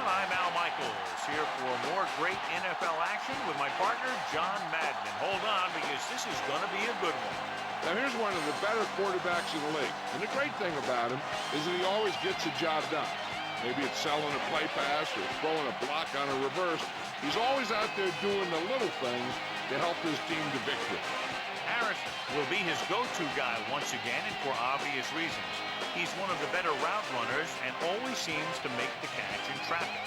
I'm Al Michaels, here for more great NFL action with my partner, John Madden. And hold on, because this is going to be a good one. Now, here's one of the better quarterbacks in the league. And the great thing about him is that he always gets the job done. Maybe it's selling a play pass or throwing a block on a reverse. He's always out there doing the little things to help his team to victory. Harrison will be his go-to guy once again, and for obvious reasons. He's one of the better route runners and always seems to make the catch in traffic.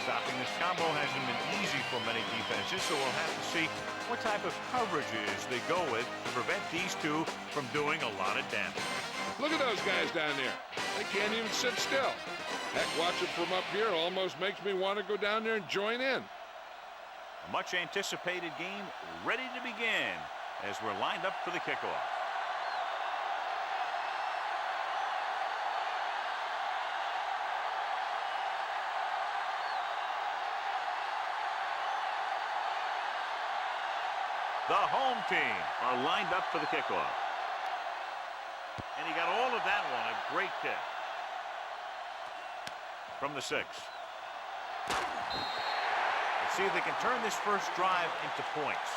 Stopping this combo hasn't been easy for many defenses, so we'll have to see what type of coverages they go with to prevent these two from doing a lot of damage. Look at those guys down there. They can't even sit still. Heck, watching from up here almost makes me want to go down there and join in. A much-anticipated game ready to begin as we're lined up for the kickoff. The home team are lined up for the kickoff. And he got all of that one. A great kick. From the 6. Let's see if they can turn this first drive into points.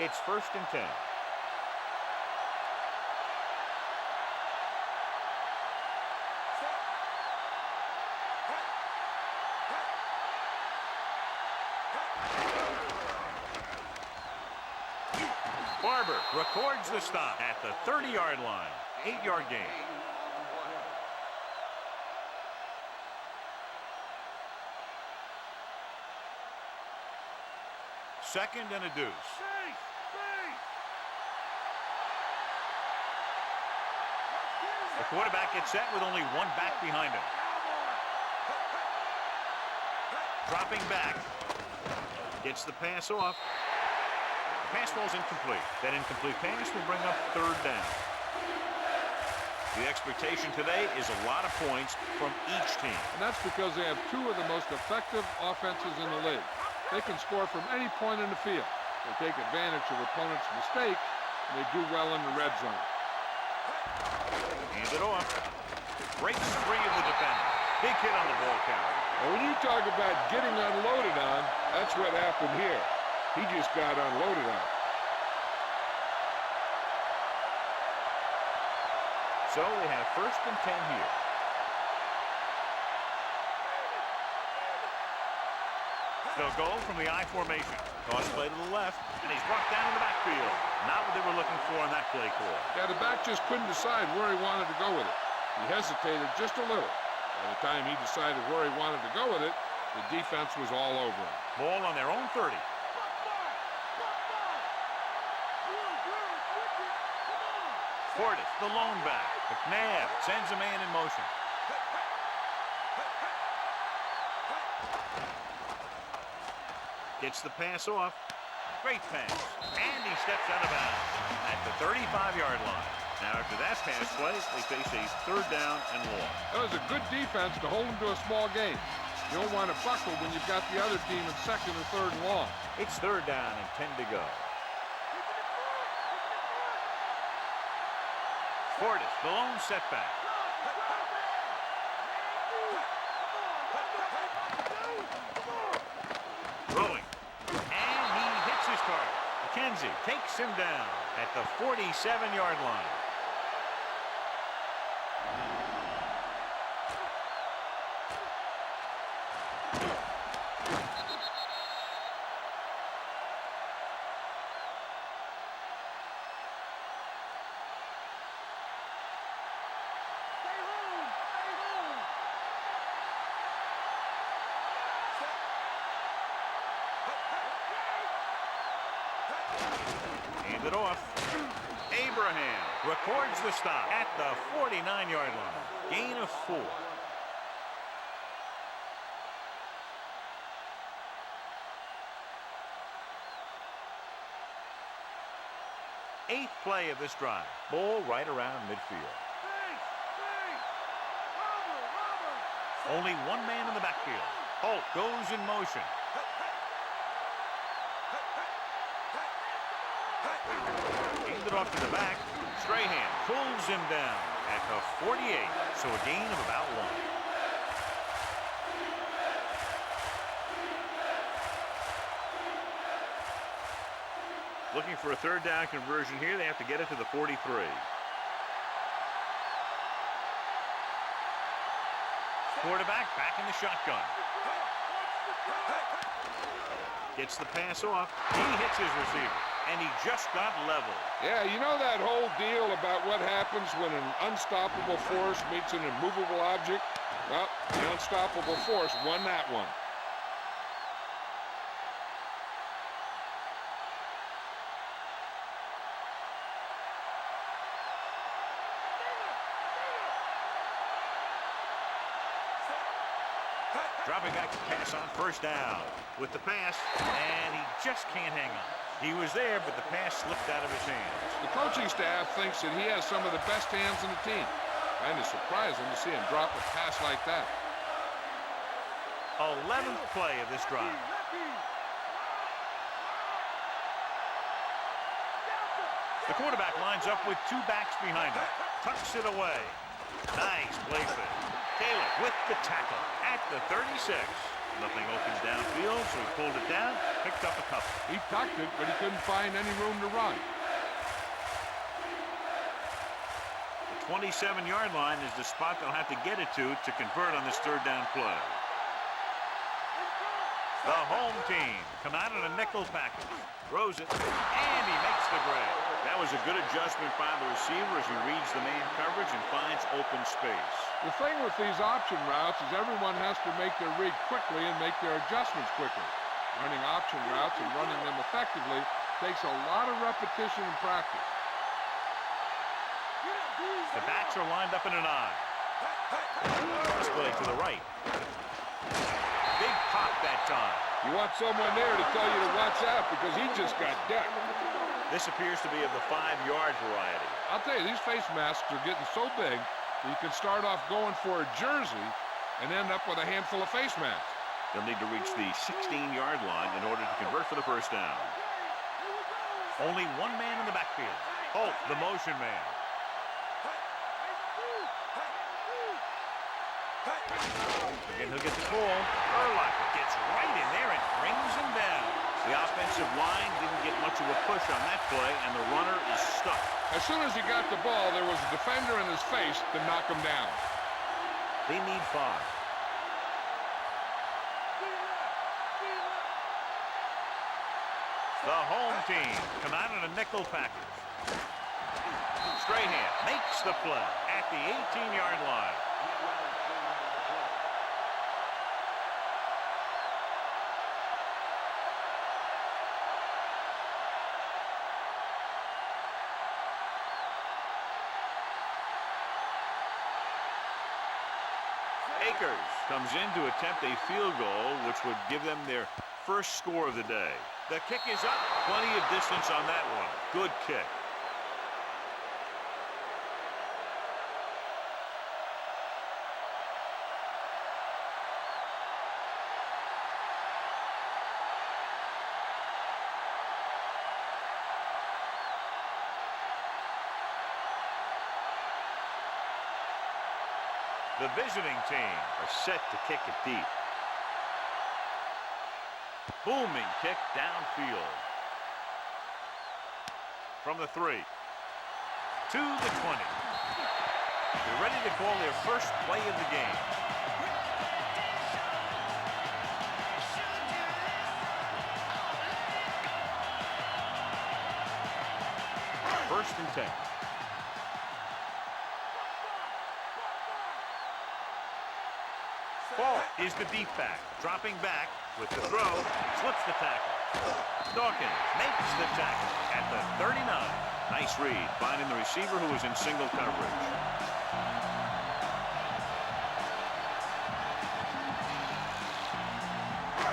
It's 1st and 10. Barber records the stop at the 30-yard line. 8-yard gain. Second and a deuce. The quarterback gets set with only one back behind him. Dropping back. Gets the pass off. Pass falls incomplete. That incomplete pass will bring up 3rd down. The expectation today is a lot of points from each team. And that's because they have two of the most effective offenses in the league. They can score from any point in the field. They take advantage of opponents' mistakes, and they do well in the red zone. Hands it off. Breaks free of the defender. Big hit on the ball carrier. And when you talk about getting unloaded on, that's what happened here. He just got unloaded on. So they have 1st and 10 here. They'll go from the I formation. Toss play to the left, and he's brought down in the backfield. Not what they were looking for in that play call. Yeah, the back just couldn't decide where he wanted to go with it. He hesitated just a little. By the time he decided where he wanted to go with it, the defense was all over him. Ball on their own 30. Portis, the lone back. McNabb sends a man in motion. Gets the pass off. Great pass. And he steps out of bounds at the 35-yard line. Now, after that pass play, they face a 3rd down and long. That was a good defense to hold him to a small gain. You don't want to buckle when you've got the other team in 2nd or 3rd and long. It's 3rd down and 10 to go. Portis, the lone setback. Throwing. And he hits his target. McKenzie takes him down at the 47-yard line. Hand it off. Abraham records the stop at the 49-yard line. Gain of 4. Eighth play of this drive. Ball right around midfield. Only one man in the backfield. Holt goes in motion. hand it off to the back. Strahan pulls him down at the 48, so a gain of about 1. Looking for a third down conversion here. They have to get it to the 43. Quarterback back in the shotgun. Gets the pass off. He hits his receiver, and he just got leveled. Yeah, you know that whole deal about what happens when an unstoppable force meets an immovable object? Well, the unstoppable force won that one. Dropping back to pass on first down with the pass, and he just can't hang on. He was there, but the pass slipped out of his hands. The coaching staff thinks that he has some of the best hands in the team. And it's surprising to see him drop a pass like that. 11th play of this drive. The quarterback lines up with 2 backs behind him. Tucks it away. Nice play fit. Taylor with the tackle at the 36. Nothing opens downfield, so he pulled it down, picked up a couple. He tucked it, but he couldn't find any room to run. The 27-yard line is the spot they'll have to get it to convert on this third down play. The home team come out in a nickel package. Throws it, and he makes the grab. That was a good adjustment by the receiver as he reads the man coverage and finds open space. The thing with these option routes is everyone has to make their read quickly and make their adjustments quickly. Running option routes and running them effectively takes a lot of repetition and practice. The backs are lined up in an I. Display to the right. Big pop that time. You want someone there to tell you to watch out because he just got decked. This appears to be of the 5-yard variety. I'll tell you, these face masks are getting so big that you can start off going for a jersey and end up with a handful of face masks. They'll need to reach the 16-yard line in order to convert for the first down. Only one man in the backfield. Oh, the motion man. Again, he'll get the call. Urlacher gets right in there and brings him down. The offensive line didn't get much of a push on that play, and the runner is stuck. As soon as he got the ball, there was a defender in his face to knock him down. They need 5. The home team come out in a nickel package. Strahan makes the play at the 18-yard line. Akers comes in to attempt a field goal, which would give them their first score of the day. The kick is up. Plenty of distance on that one. Good kick. The visiting team are set to kick it deep. Booming kick downfield. From the 3. To the 20. They're ready to call their first play of the game. First and 10. Paul is the deep back, dropping back with the throw, slips the tackle. Dawkins makes the tackle at the 39. Nice read, finding the receiver who was in single coverage.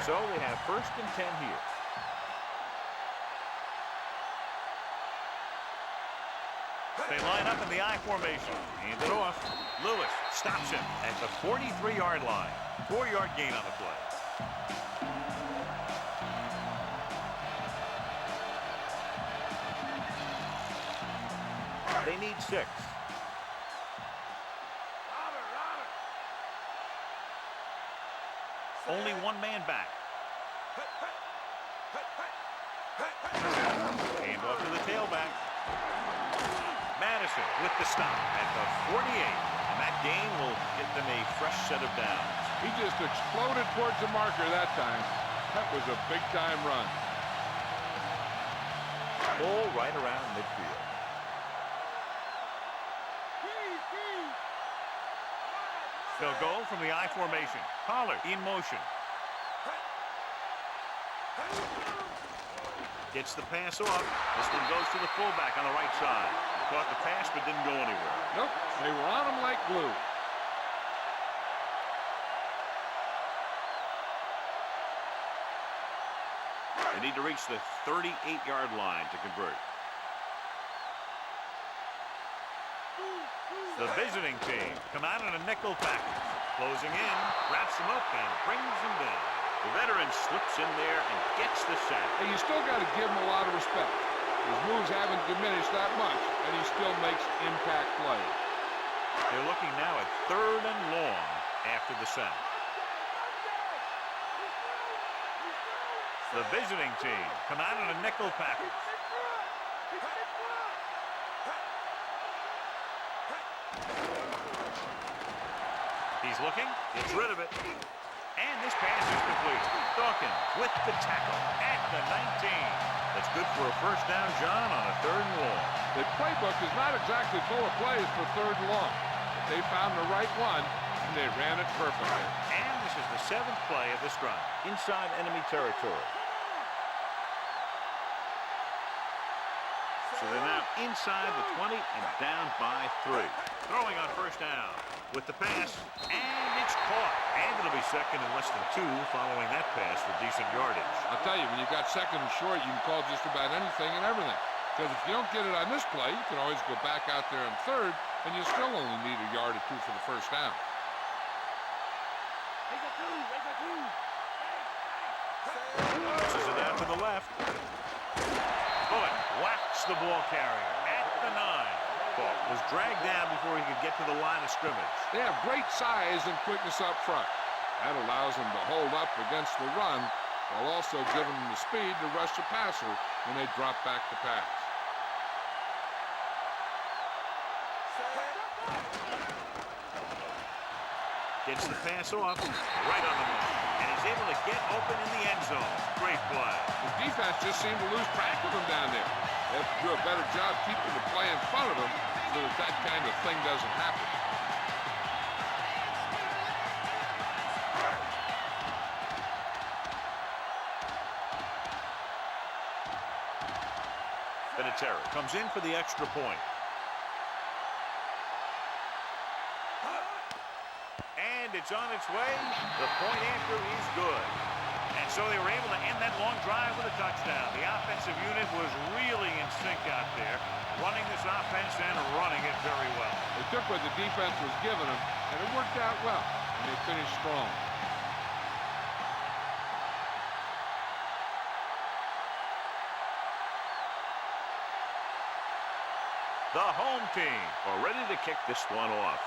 So they have first and 10 here. They line up in the I formation. Hand it off. Lewis stops him at the 43-yard line. 4-yard gain on the play. They need 6. Only one man back. Hand off to the tailback. Madison with the stop at the 48. And that gain will get them a fresh set of downs. He just exploded towards the marker that time. That was a big-time run. Ball right around midfield. They'll go from the I formation. Pollard in motion. Gets the pass off. This one goes to the fullback on the right side. Caught the pass but didn't go anywhere. Nope, they were on him like glue. They need to reach the 38-yard line to convert. The visiting team come out in a nickel package. Closing in, wraps him up, and brings him down. The veteran slips in there and gets the sack. Hey, you still got to give him a lot of respect. His moves haven't diminished that much, and he still makes impact plays. They're looking now at 3rd and long after the sack. The visiting team come out in a nickel package. He's looking, gets rid of it, and this pass is complete. Dawkins with the tackle at the 19. That's good for a first down, John, on a 3rd and long. The playbook is not exactly full of plays for 3rd and long. They found the right one, and they ran it perfectly. And this is the 7th play of this drive. Inside enemy territory. So they're now inside the 20 and down by 3. Throwing on first down with the pass, and it's caught. And it'll be second and less than 2 following that pass for decent yardage. I'll tell you, when you've got 2nd and short, you can call just about anything and everything. Because if you don't get it on this play, you can always go back out there on 3rd, and you still only need a yard or 2 for the first down. Pushes it out to the left. Bullet whacks the ball carrier at the 9. Ball was dragged down before he could get to the line of scrimmage. They have great size and quickness up front. That allows them to hold up against the run while also giving them the speed to rush the passer when they drop back to pass. Gets the pass off right on the money. And he's able to get open in the end zone. Great play. The defense just seemed to lose track of him down there. They have to do a better job keeping the play in front of them so that that kind of thing doesn't happen. Vinatieri comes in for the extra point. And it's on its way. The point after is good. And so they were able to end that long drive with a touchdown. The offensive unit was really in sync out there, running this offense and running it very well. They took what the defense was giving them, and it worked out well, and they finished strong. The home team are ready to kick this one off.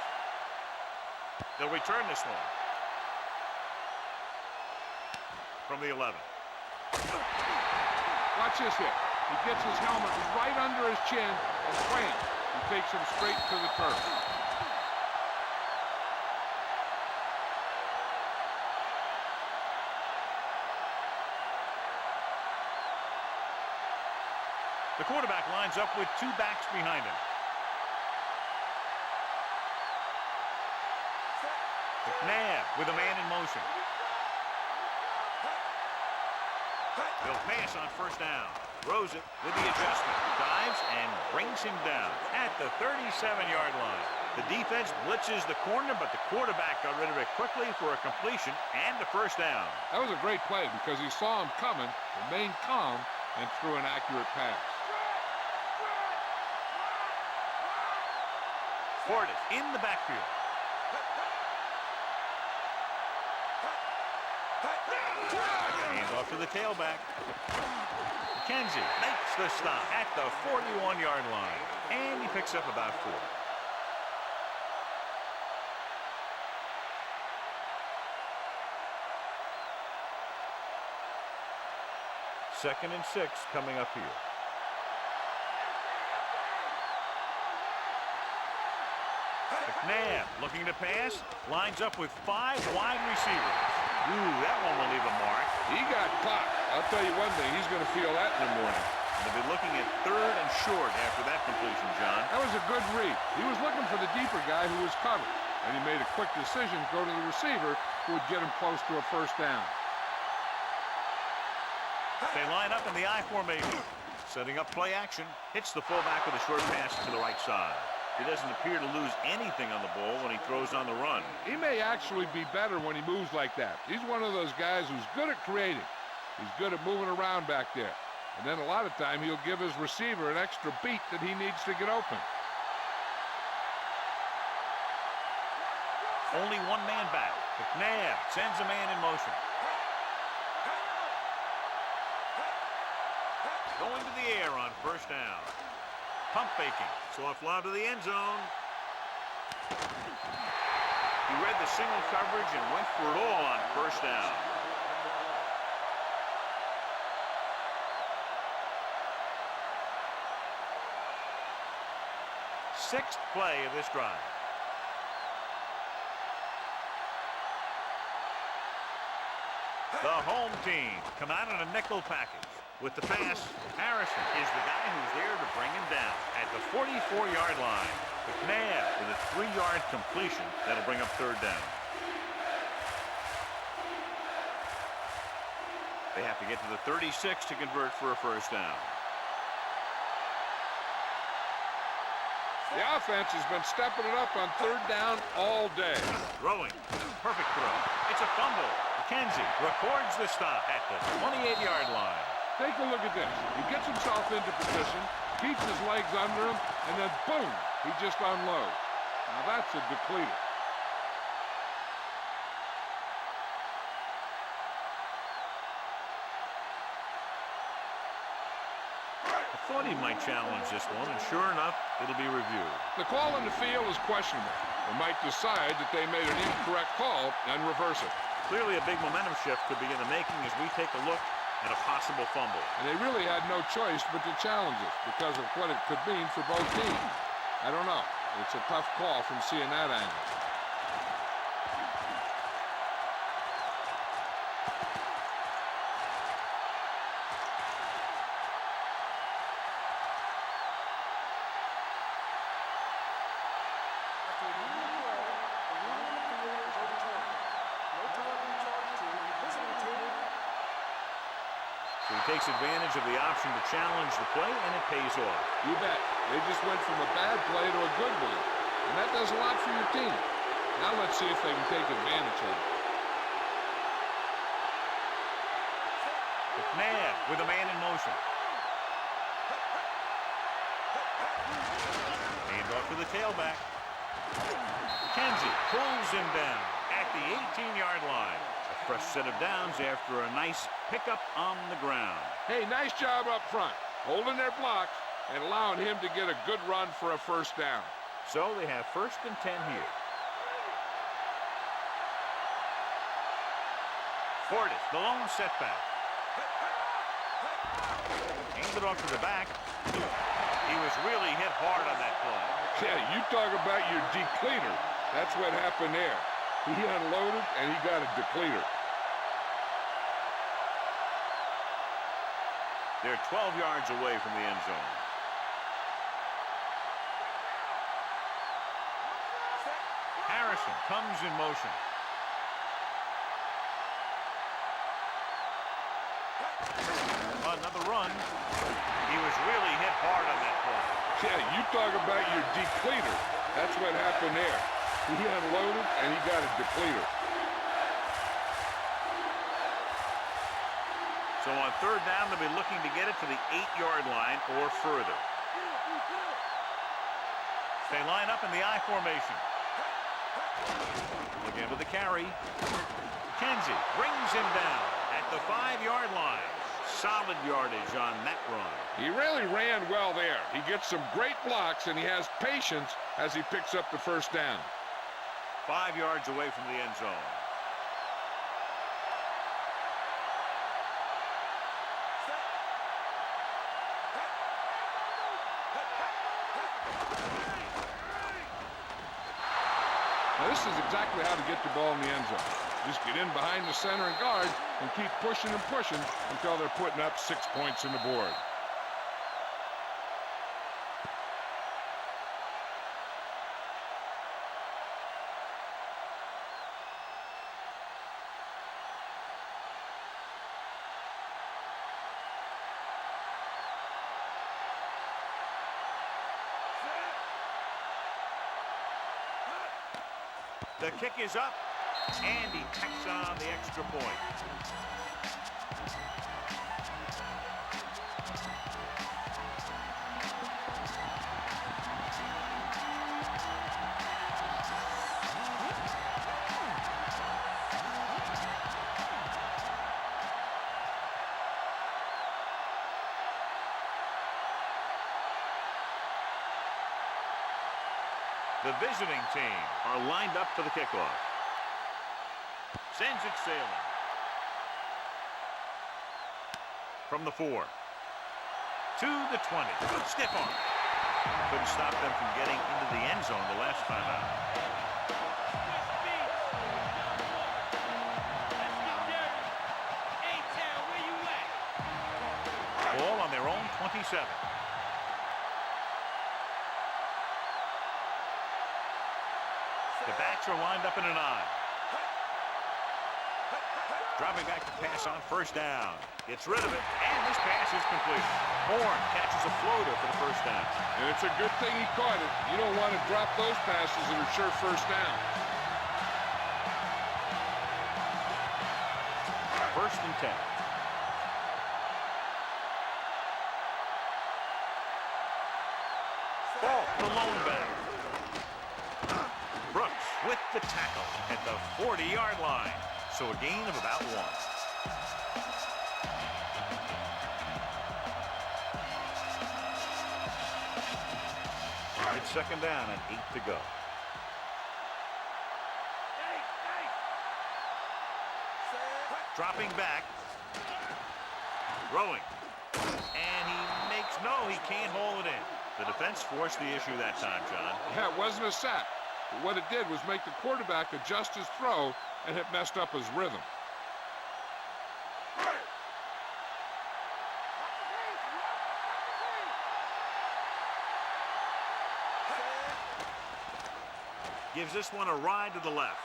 They'll return this one. From the 11. Watch this hit. He gets his helmet right under his chin and wham, he takes him straight to the turf. The quarterback lines up with 2 backs behind him. McNabb with a man in motion. They'll pass on first down. Throws it with the adjustment. Dives and brings him down at the 37-yard line. The defense blitzes the corner, but the quarterback got rid of it quickly for a completion and a first down. That was a great play because he saw him coming, remained calm, and threw an accurate pass. Portis in the backfield. Hand off to the tailback. Kenzie makes the stop at the 41-yard line. And he picks up about 4. Second and 6 coming up here. McNabb looking to pass. Lines up with 5 wide receivers. Ooh, that one will leave a mark. He got caught. I'll tell you one thing, he's going to feel that in the morning. They'll be looking at 3rd and short after that completion, John. That was a good read. He was looking for the deeper guy who was covered, and he made a quick decision to go to the receiver who would get him close to a first down. They line up in the I formation. Setting up play action. Hits the fullback with a short pass to the right side. He doesn't appear to lose anything on the ball when he throws on the run. He may actually be better when he moves like that. He's one of those guys who's good at creating. He's good at moving around back there. And then a lot of time he'll give his receiver an extra beat that he needs to get open. Only one man back. McNabb sends a man in motion. Going to the air on first down. Pump faking. Soft lob to the end zone. He read the single coverage and went for it all on first down. Sixth play of this drive. The home team come out in a nickel package. With the pass, Harrison is the guy who's there to bring him down at the 44-yard line. McNabb with a 3-yard completion that'll bring up 3rd down. They have to get to the 36 to convert for a first down. The offense has been stepping it up on 3rd down all day. Throwing. Perfect throw. It's a fumble. McKenzie records the stop at the 28-yard line. Take a look at this. He gets himself into position, keeps his legs under him, and then boom, he just unloads. Now that's a depleter. I thought he might challenge this one, and sure enough, it'll be reviewed. The call in the field is questionable. They might decide that they made an incorrect call and reverse it. Clearly a big momentum shift could be in the making as we take a look at a possible fumble. And they really had no choice but to challenge it because of what it could mean for both teams. I don't know. It's a tough call from seeing that angle. So he takes advantage of the option to challenge the play, and it pays off. You bet. They just went from a bad play to a good one. And that does a lot for your team. Now let's see if they can take advantage of it. McNabb with a man in motion. Hand off to the tailback. Kenzie pulls him down at the 18-yard line. A fresh set of downs after a nice pickup on the ground. Hey, nice job up front, holding their blocks and allowing him to get a good run for a first down. So they have 1st and 10 here. Fortis, the lone setback. Hand it off to the back. He was really hit hard on that play. Yeah, you talk about your depleter. That's what happened there. He unloaded and he got a depleter. They're 12 yards away from the end zone. Harrison comes in motion. Another run. He was really hit hard on that play. Yeah, you talk about your depleter. That's what happened there. He unloaded and he got a depleter. So on 3rd down, they'll be looking to get it to the 8-yard line or further. They line up in the I formation. Again with the carry. Kenzie brings him down at the 5-yard line. Solid yardage on that run. He really ran well there. He gets some great blocks, and he has patience as he picks up the first down. 5 yards away from the end zone. Now, this is exactly how to get the ball in the end zone. Just get in behind the center and guard and keep pushing and pushing until they're putting up 6 points on the board. The kick is up, and he tacks on the extra point. The visiting team are lined up for the kickoff. Sends it sailing. From the 4. To the 20. Good stiff arm. Couldn't stop them from getting into the end zone the last time out. Ball on their own 27. The backs are lined up in an I. Dropping back to pass on first down. Gets rid of it, and this pass is complete. Horn catches a floater for the first down. And it's a good thing he caught it. You don't want to drop those passes that are sure first down. 1st and 10. Ball, the lone back. Brooks with the tackle at the 40-yard line. So a gain of about 1. It's 2nd down and 8 to go. Dropping back. Throwing. And he makes no, he can't hold it in. The defense forced the issue that time, John. Yeah, it wasn't a sack. But what it did was make the quarterback adjust his throw, and it messed up his rhythm. Gives this one a ride to the left.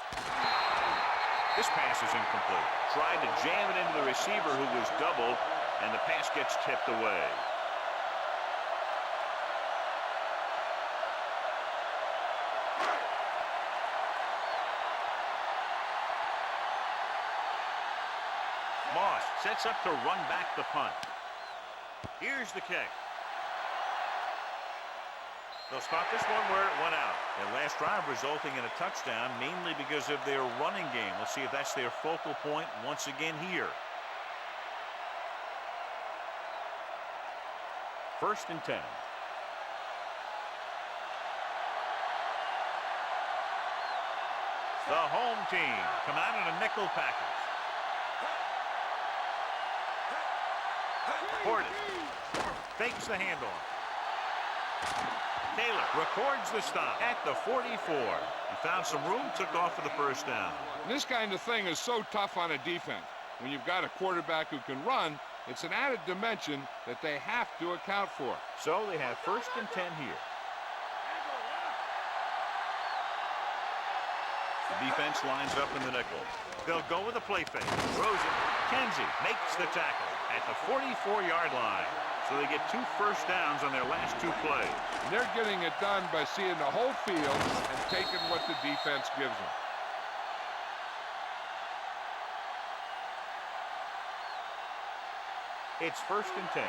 This pass is incomplete. Tried to jam it into the receiver who was doubled, and the pass gets tipped away. Moss sets up to run back the punt. Here's the kick. They'll stop this one where it went out. Their last drive resulting in a touchdown, mainly because of their running game. We'll see if that's their focal point once again here. 1st and 10. The home team come out in a nickel package. Portis fakes the handoff. Taylor records the stop at the 44. He found some room, took off for the first down. This kind of thing is so tough on a defense. When you've got a quarterback who can run, it's an added dimension that they have to account for. So they have 1st and 10 here. The defense lines up in the nickel. They'll go with a play fake. Throws it. Kenzie makes the tackle at the 44-yard line. So they get 2 first downs on their last 2 plays. And they're getting it done by seeing the whole field and taking what the defense gives them. It's 1st and 10.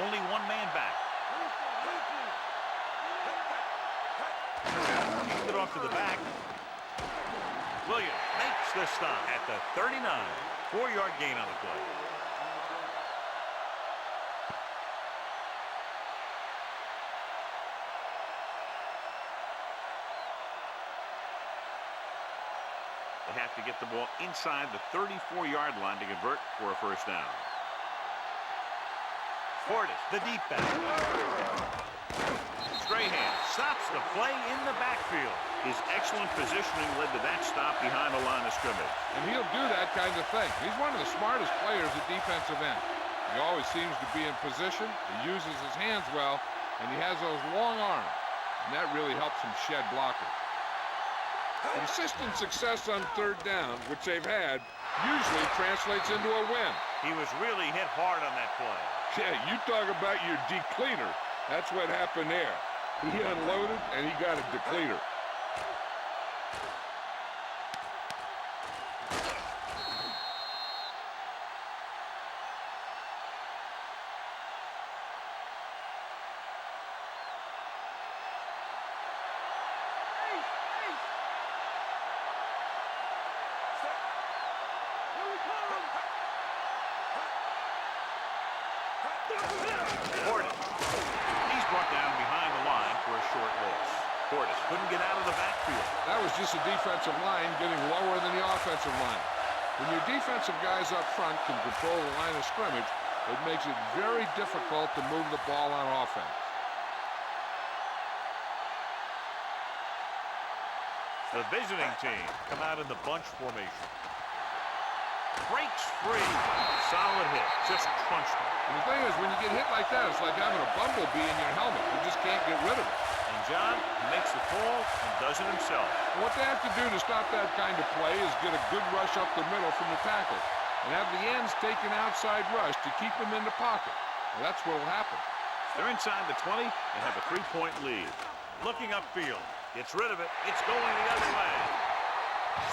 Only one man back. Kicked it off to the back. Williams makes the stop at the 39. 4-yard gain on the play. They have to get the ball inside the 34-yard line to convert for a first down. Portis, the deep back. Strahan stops the play in the backfield. His excellent positioning led to that stop behind the line of scrimmage. And he'll do that kind of thing. He's one of the smartest players at defensive end. He always seems to be in position. He uses his hands well, and he has those long arms. And that really helps him shed blockers. Consistent success on third down, which they've had, usually translates into a win. He was really hit hard on that play. Yeah, you talk about your depleter. That's what happened there. He unloaded, and he got a depleter. Portis. He's brought down behind the line for a short loss. Portis couldn't get out of the backfield. That was just a defensive line getting lower than the offensive line. When your defensive guys up front can control the line of scrimmage, it makes it very difficult to move the ball on offense. The visiting team come out in the bunch formation. Breaks free. Solid hit. Just crunched him. And the thing is, when you get hit like that, it's like having a bumblebee in your helmet. You just can't get rid of it. And John makes the call and does it himself. And what they have to do to stop that kind of play is get a good rush up the middle from the tackle and have the ends take an outside rush to keep them in the pocket. Well, that's what will happen. They're inside the 20 and have a 3-point lead. Looking upfield. Gets rid of it. It's going the other way.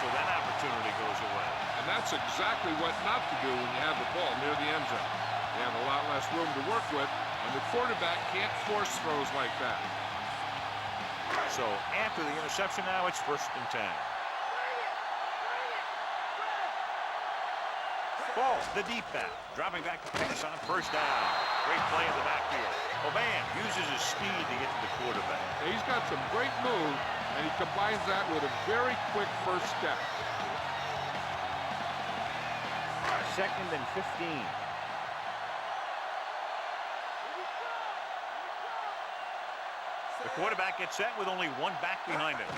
So that opportunity goes away. And that's exactly what not to do when you have the ball near the end zone. You have a lot less room to work with, and the quarterback can't force throws like that. So after the interception now, it's 1st and 10. Ball, the deep back, dropping back to pass on 1st down. Great play in the backfield. Oban uses his speed to get to the quarterback. He's got some great moves, and he combines that with a very quick first step. 2nd and 15. The quarterback gets set with only one back behind him.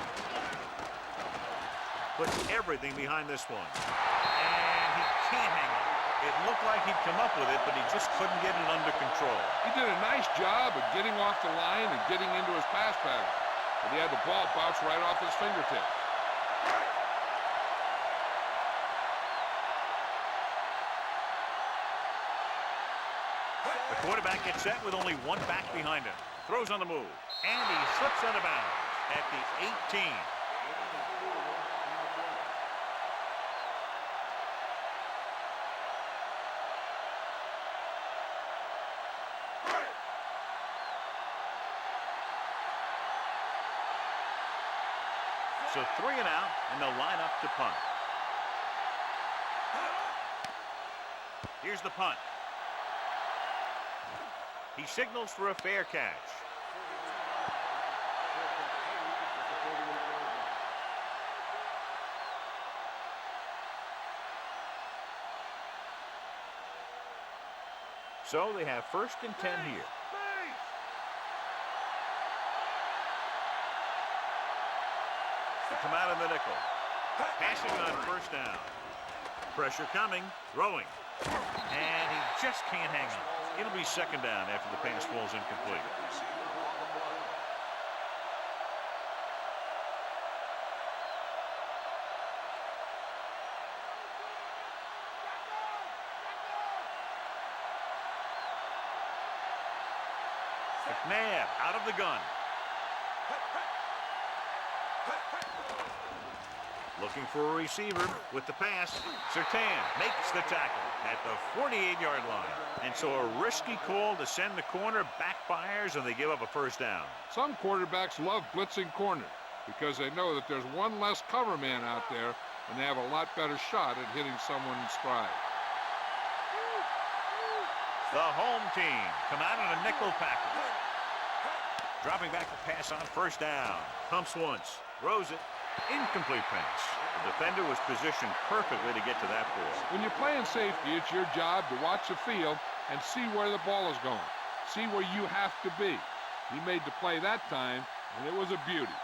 Puts everything behind this one. And he can't hang on. It looked like he'd come up with it, but he just couldn't get it under control. He did a nice job of getting off the line and getting into his pass pattern. But he had the ball bounce right off his fingertips. The quarterback gets set with only one back behind him. Throws on the move. And he slips out of bounds at the 18. So 3 and out, and they'll line up to punt. Here's the punt. He signals for a fair catch. So they have 1st and 10 here. They come out in the nickel. Passing on 1st down. Pressure coming, throwing. And he just can't hang on. It'll be 2nd down after the pass falls incomplete. McNabb out of the gun. Looking for a receiver with the pass. Surtain makes the tackle at the 48-yard line. And so a risky call to send the corner backfires, and they give up a 1st down. Some quarterbacks love blitzing corners because they know that there's one less cover man out there and they have a lot better shot at hitting someone in stride. The home team come out in a nickel package. Dropping back to pass on first down. Pumps once, throws it, incomplete pass. The defender was positioned perfectly to get to that ball. When you're playing safety, it's your job to watch the field and see where the ball is going. See where you have to be. He made the play that time, and it was a beauty.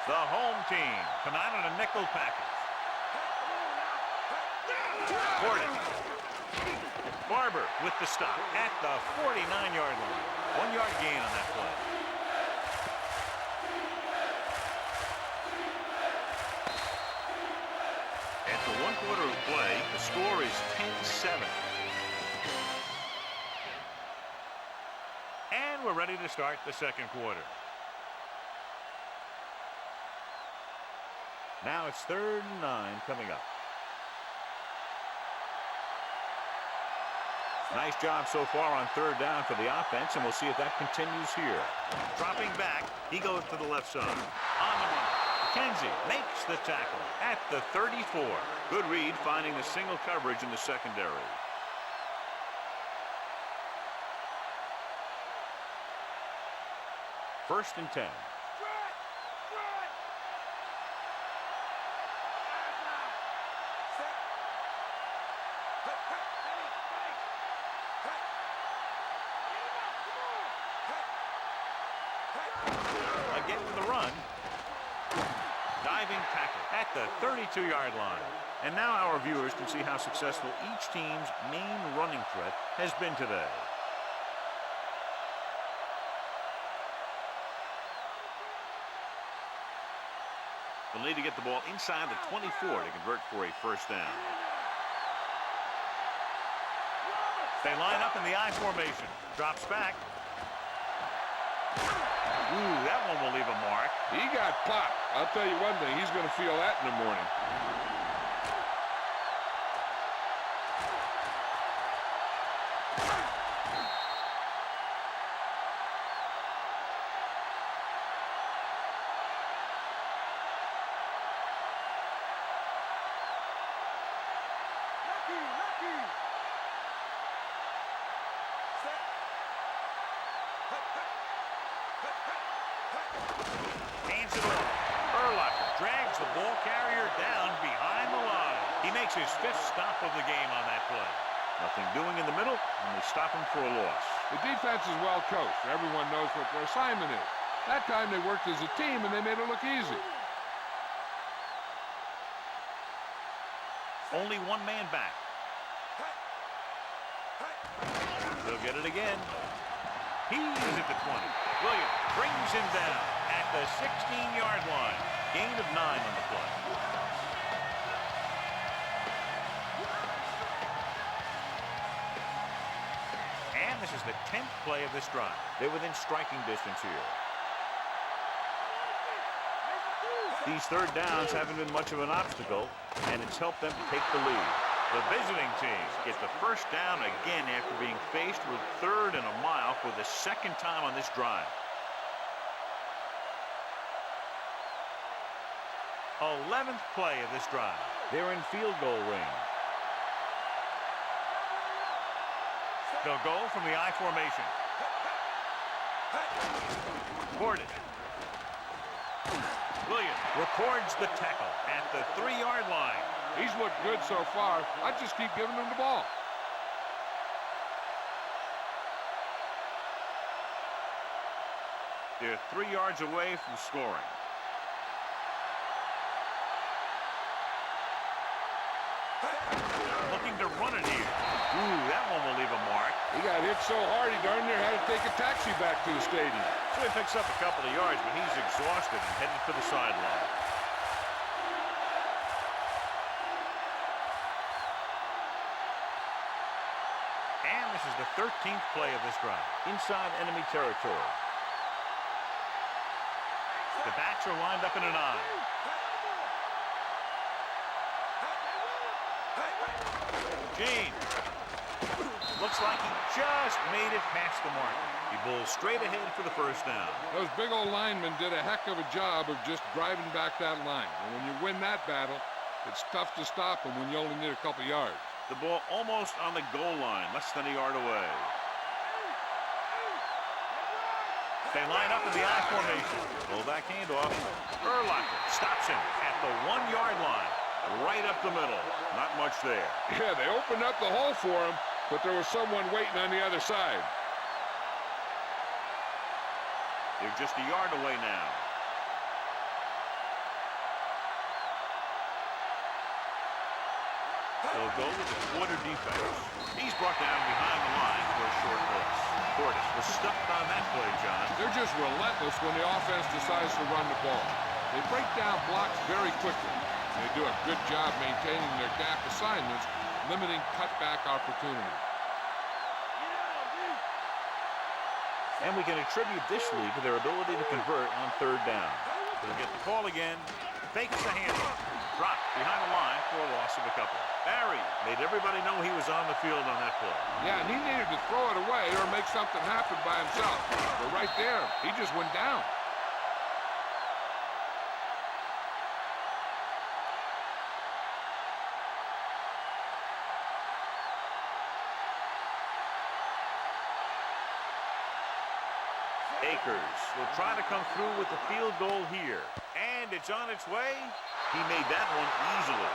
The home team come out in a nickel package. Gordon. Barber with the stop at the 49-yard line. 1 yard gain on that play. After 1 quarter of play, the score is 10-7. And we're ready to start the second quarter. Now it's 3rd and 9 coming up. Nice job so far on 3rd down for the offense, and we'll see if that continues here. Dropping back, he goes to the left side. On the mark, McKenzie makes the tackle at the 34. Good read, finding the single coverage in the secondary. First and 10. Again with the run. Diving tackle at the 32-yard line. And now our viewers can see how successful each team's main running threat has been today. They'll need to get the ball inside the 24 to convert for a first down. They line up in the I formation. Drops back. Ooh, that one will leave a mark. He got popped. I'll tell you one thing, he's going to feel that in the morning. Hands it off. Urlacher drags the ball carrier down behind the line. He makes his 5th stop of the game on that play. Nothing doing in the middle, and they stop him for a loss. The defense is well coached. Everyone knows what their assignment is. That time they worked as a team, and they made it look easy. Only one man back. They'll get it again. He's at the 20. Williams brings him down at the 16-yard line. Gain of 9 on the play. And this is the 10th play of this drive. They're within striking distance here. These 3rd downs haven't been much of an obstacle, and it's helped them to take the lead. The visiting team gets the first down again after being faced with 3rd and a mile for the 2nd time on this drive. 11th play of this drive. They're in field goal range. They'll go from the I formation. Gordon. Williams records the tackle at the 3-yard line. He's looked good so far. I just keep giving him the ball. They're 3 yards away from scoring. Looking to run it here. Ooh, that one will leave a mark. He got hit so hard he darn near had to take a taxi back to the stadium. So he picks up a couple of yards, but he's exhausted and headed for the sideline. And this is the 13th play of this drive. Inside enemy territory. The backs are lined up in an I. James. Looks like he just made it past the mark. He bowls straight ahead for the first down. Those big old linemen did a heck of a job of just driving back that line. And when you win that battle, it's tough to stop them when you only need a couple yards. The ball almost on the goal line, less than a yard away. They line up in the I formation. Fullback handoff. Urlacher stops him at the 1-yard line. Right up the middle. Not much there. Yeah, they opened up the hole for him, but there was someone waiting on the other side. They're just a yard away now. They'll go with the quarter defense. He's brought down behind the line for a short loss. Portis was stuck on that play, John. They're just relentless when the offense decides to run the ball. They break down blocks very quickly. They do a good job maintaining their gap assignments, limiting cutback opportunities. And we can attribute this lead to their ability to convert on third down. They'll get the call again. Fakes the handoff. Dropped behind the line for a loss of a couple. Barry made everybody know he was on the field on that play. Yeah, and he needed to throw it away or make something happen by himself. But right there, he just went down. Akers will try to come through with the field goal here. And it's on its way. He made that one easily.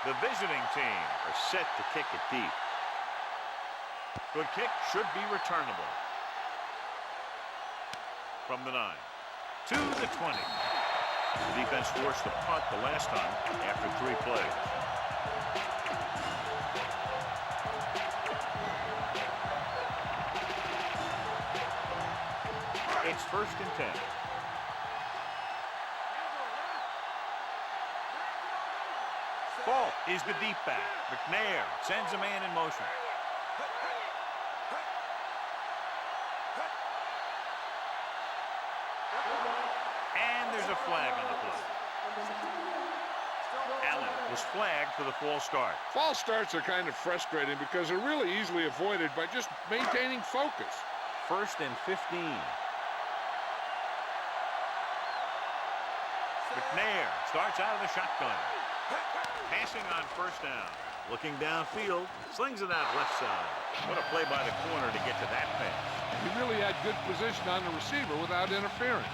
The visiting team are set to kick it deep. Good kick, should be returnable. From the 9 to the 20. The defense forced the punt the last time after 3 plays. It's 1st and 10. Ball is the deep back. McNair sends a man in motion. And there's a flag on the play. Allen was flagged for the false start. False starts are kind of frustrating because they're really easily avoided by just maintaining focus. 1st and 15. McNair starts out of the shotgun. Passing on 1st down. Looking downfield. Slings it out left side. What a play by the corner to get to that pass. He really had good position on the receiver without interfering.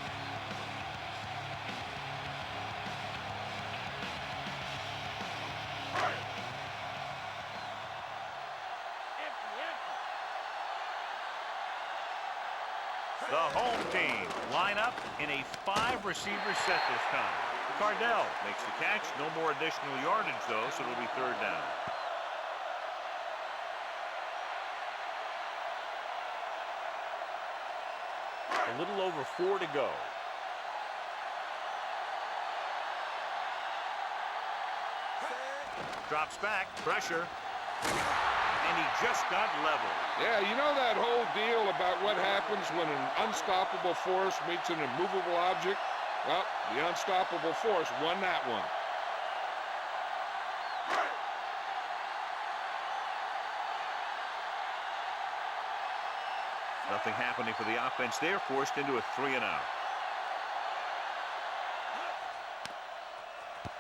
The home team line up in a 5-receiver set this time. Cardell makes the catch. No more additional yardage, though, so it'll be 3rd down. A little over 4 to go. Drops back. Pressure. And he just got leveled. Yeah, you know that whole deal about what happens when an unstoppable force meets an immovable object? Well, the unstoppable force won that one. Nothing happening for the offense there, forced into a 3-and-out.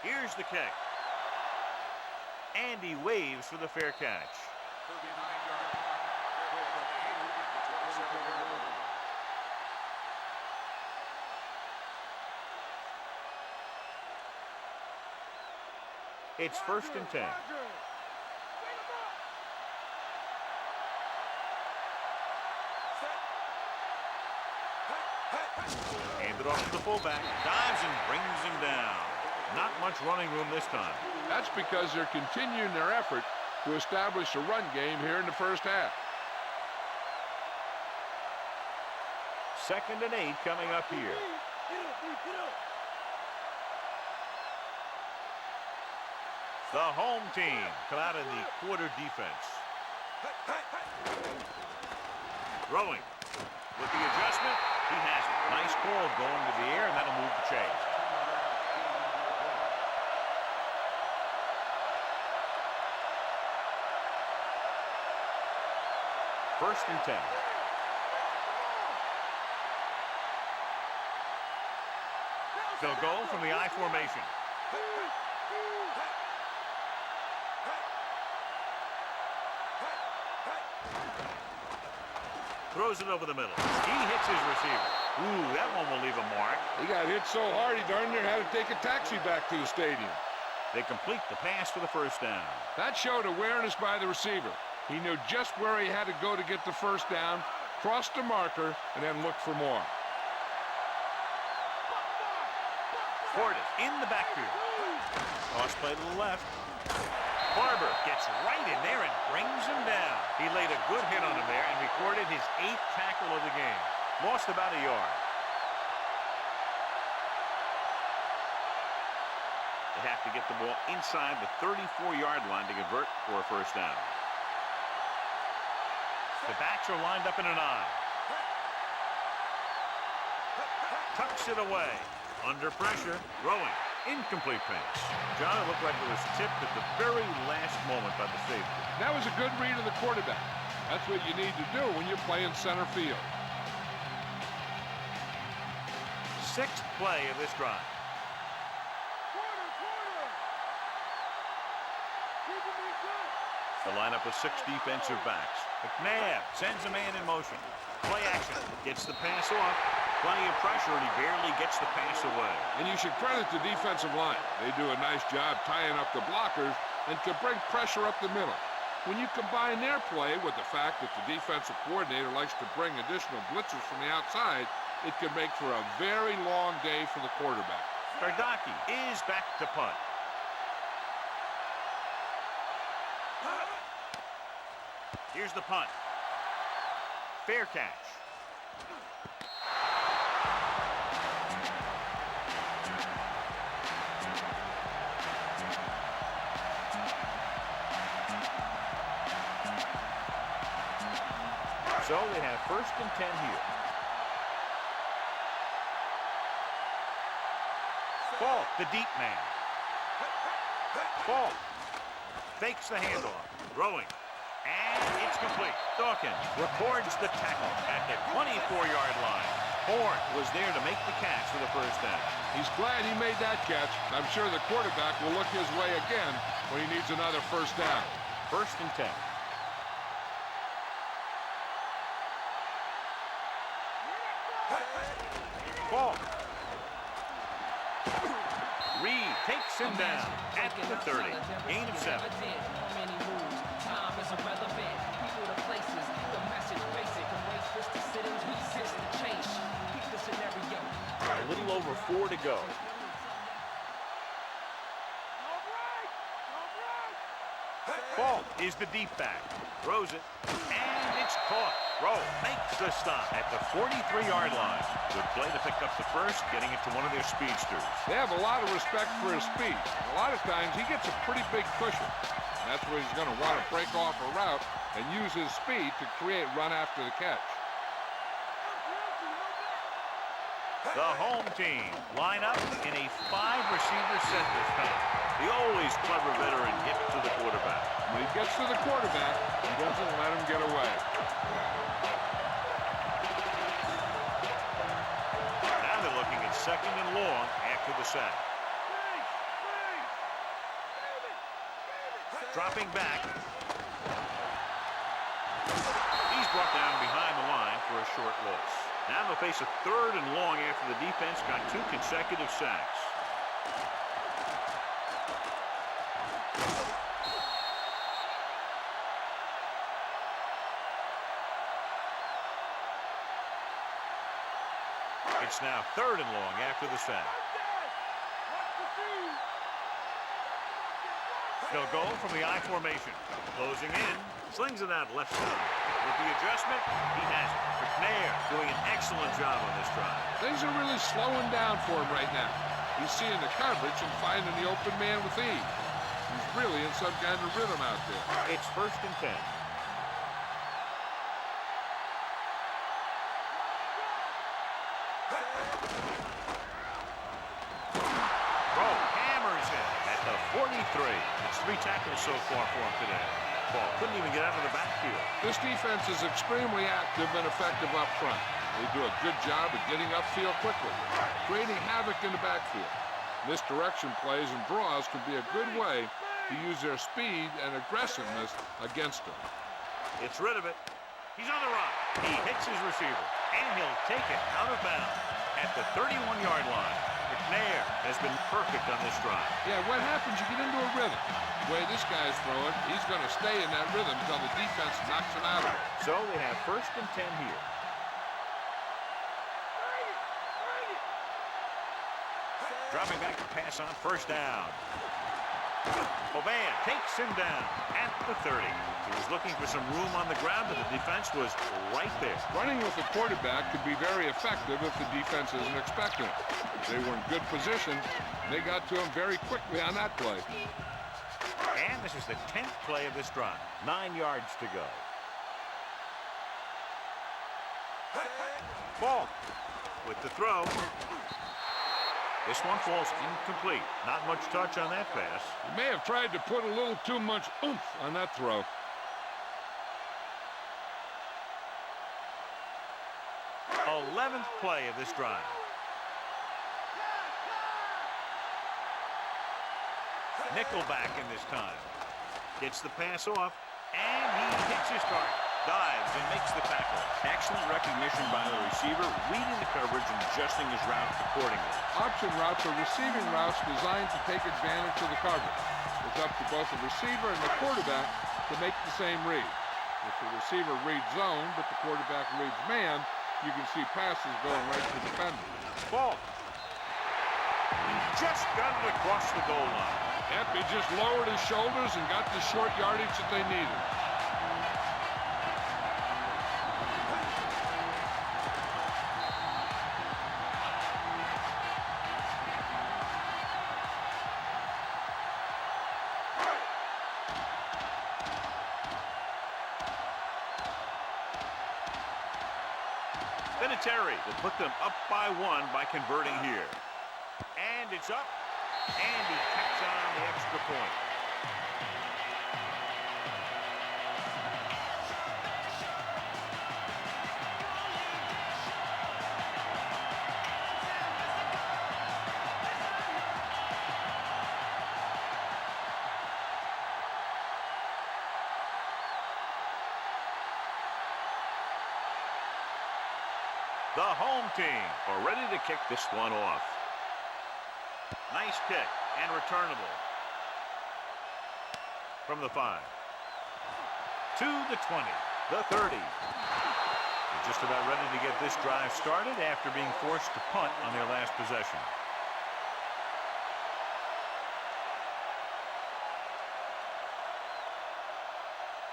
Here's the kick. And he waves for the fair catch. It's 1st and 10. Handed off to the fullback. Dives and brings him down. Not much running room this time. That's because they're continuing their effort to establish a run game here in the 1st half. 2nd and 8 coming up here. The home team come out in the quarter defense. Throwing. With the adjustment, he has it. Nice ball going to the air, and that'll move the chains. First and 10. They'll go from the I formation. Throws it over the middle. He hits his receiver. Ooh, that one will leave a mark. He got hit so hard he darn near had to take a taxi back to the stadium. They complete the pass for the first down. That showed awareness by the receiver. He knew just where he had to go to get the first down, crossed the marker, and then looked for more. Portis in the backfield. Toss play to the left. Barber gets right in there and brings him down. He laid a good hit on him there and recorded his 8th tackle of the game. Lost about a yard. They have to get the ball inside the 34-yard line to convert for a first down. The backs are lined up in an I. Tucks it away. Under pressure. Throwing. Incomplete pass. John, it looked like it was tipped at the very last moment by the safety. That was a good read of the quarterback. That's what you need to do when you're playing center field. 6th play of this drive. The lineup of 6 defensive backs. McNabb sends a man in motion. Play action. Gets the pass off. Plenty of pressure, and he barely gets the pass away. And you should credit the defensive line. They do a nice job tying up the blockers and can bring pressure up the middle. When you combine their play with the fact that the defensive coordinator likes to bring additional blitzers from the outside, it can make for a very long day for the quarterback. Gardocki is back to punt. Here's the punt. Fair catch. So they have first and 10 here. Ball, the deep man. Ball. Fakes the handoff. Throwing. And it's complete. Dawkins records the tackle at the 24-yard line. Horn was there to make the catch for the first down. He's glad he made that catch. I'm sure the quarterback will look his way again when he needs another first down. First and 10. Ball. Reed takes him down at the 30. Gain of 7. A little over 4 to go. Ball is the deep back. Throws it. And it's caught. Rowe makes the stop at the 43-yard line. Good play to pick up the first, getting it to one of their speedsters. They have a lot of respect for his speed. A lot of times he gets a pretty big cushion. That's where he's going to want to break off a route and use his speed to create run after the catch. The home team line up in a 5-receiver set this time. The always clever veteran gets to the quarterback. When he gets to the quarterback, he doesn't let him get away. Now they're looking at second and long after the sack. Dropping back. He's brought down behind the line for a short loss. Now they'll face a third and long after the defense got 2 consecutive sacks. It's now third and long after the sack. They'll go from the I formation. Closing in. Slings it out left side. With the adjustment, he has it. McNair doing an excellent job on this drive. Things are really slowing down for him right now. He's seeing the coverage and finding the open man with ease. He's really in some kind of rhythm out there. It's 1st and 10. Rowe hammers in at the 43. It's 3 tackles so far for him today. Ball couldn't even get out of the backfield. This defense is extremely active and effective up front. They do a good job of getting upfield quickly, creating havoc in the backfield. Misdirection plays and draws could be a good way to use their speed and aggressiveness against them. It's rid of it. He's on the run. He hits his receiver, and he'll take it out of bounds at the 31-yard line. McNair has been perfect on this drive. Yeah, what happens? You get into a rhythm. The way this guy's throwing, he's going to stay in that rhythm until the defense knocks him out of it. So they have 1st and 10 here. Dropping back to pass on 1st down. Oban takes him down at the 30. He was looking for some room on the ground, but the defense was right there. Running with the quarterback could be very effective if the defense isn't expecting it. They were in good position. They got to him very quickly on that play. And this is the 10th play of this drive. 9 yards to go. Ball with the throw. This one falls incomplete. Not much touch on that pass. He may have tried to put a little too much oomph on that throw. Eleventh play of this drive. Nickelback in this time. Gets the pass off, and he hits his target. Dives and makes the tackle. Excellent recognition by the receiver, reading the coverage and adjusting his route accordingly. Option routes are receiving routes designed to take advantage of the coverage. It's up to both the receiver and the quarterback to make the same read. If the receiver reads zone, but the quarterback reads man, you can see passes going right to the defender. Ball. He just got it across the goal line. Yep, he just lowered his shoulders and got the short yardage that they needed. Terry will put them up by 1 by converting here. And it's up, and he tacks on the extra point. The home team are ready to kick this one off. Nice kick and returnable. From the 5. To the 20. The 30. They're just about ready to get this drive started after being forced to punt on their last possession.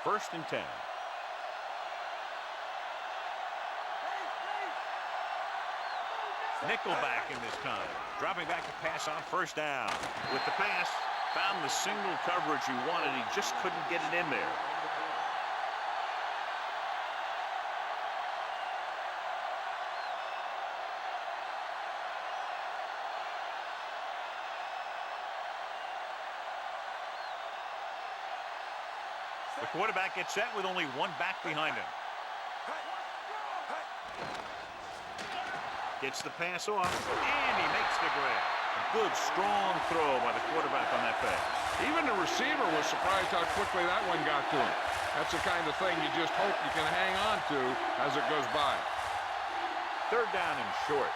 First and 10. Nickelback in this time. Dropping back to pass on 1st down. With the pass, found the single coverage he wanted. He just couldn't get it in there. The quarterback gets set with only 1 back behind him. Gets the pass off, and he makes the grab. A good, strong throw by the quarterback on that pass. Even the receiver was surprised how quickly that one got to him. That's the kind of thing you just hope you can hang on to as it goes by. 3rd down and short.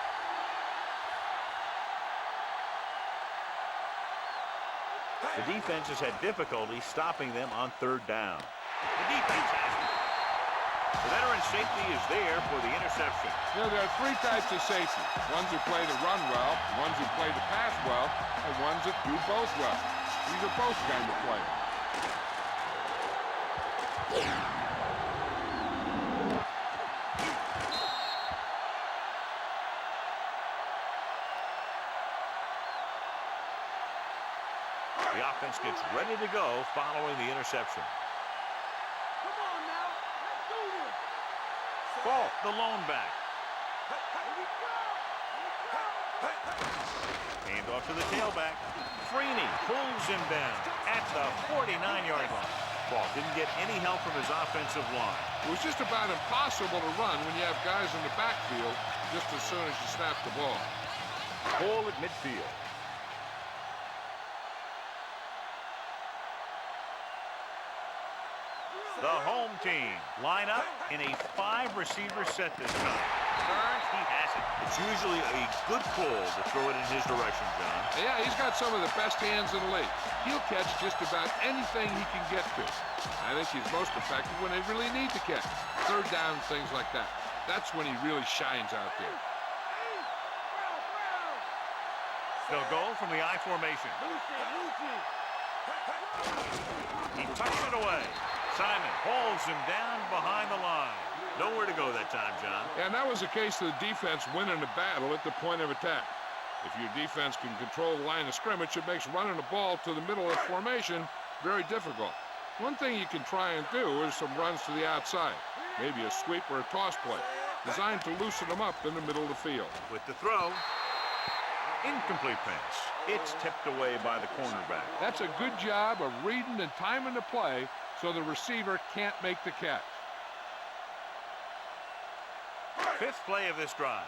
The defense has had difficulty stopping them on 3rd down. The defense has it. The veteran safety is there for the interception. You know, there are 3 types of safety. Ones who play the run well, ones who play the pass well, and ones that do both well. He's a both kind of player. The offense gets ready to go following the interception. Come on now. Let's do this. Ball, the lone back. Here we go. Hand off to the tailback. Freeney pulls him down at the 49-yard line. Ball didn't get any help from his offensive line. It was just about impossible to run when you have guys in the backfield just as soon as you snap the ball. Ball at midfield. The home team line up in a 5-receiver set this time. Turns, he has it. It's usually a good pull to throw it in his direction, John. Yeah, he's got some of the best hands in the league. He'll catch just about anything he can get to. I think he's most effective when they really need to catch. Third down, things like that. That's when he really shines out there. They'll go from the I formation. He tucks it away. Simon holds him down behind the line. Nowhere to go that time, John. And that was a case of the defense winning the battle at the point of attack. If your defense can control the line of scrimmage, it makes running the ball to the middle of formation very difficult. One thing you can try and do is some runs to the outside, maybe a sweep or a toss play, designed to loosen them up in the middle of the field. With the throw, incomplete pass. It's tipped away by the cornerback. That's a good job of reading and timing the play so the receiver can't make the catch. Fifth play of this drive.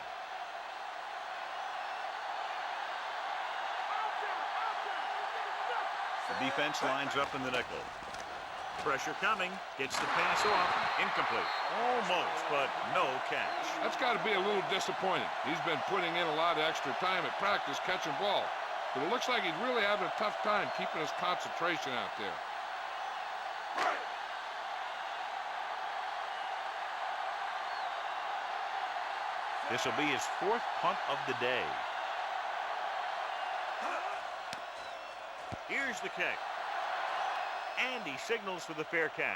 The defense lines up in the nickel. Pressure coming. Gets the pass off. Incomplete. Almost, but no catch. That's got to be a little disappointing. He's been putting in a lot of extra time at practice catching ball. But it looks like he's really having a tough time keeping his concentration out there. This will be his fourth punt of the day. Here's the kick. And he signals for the fair catch.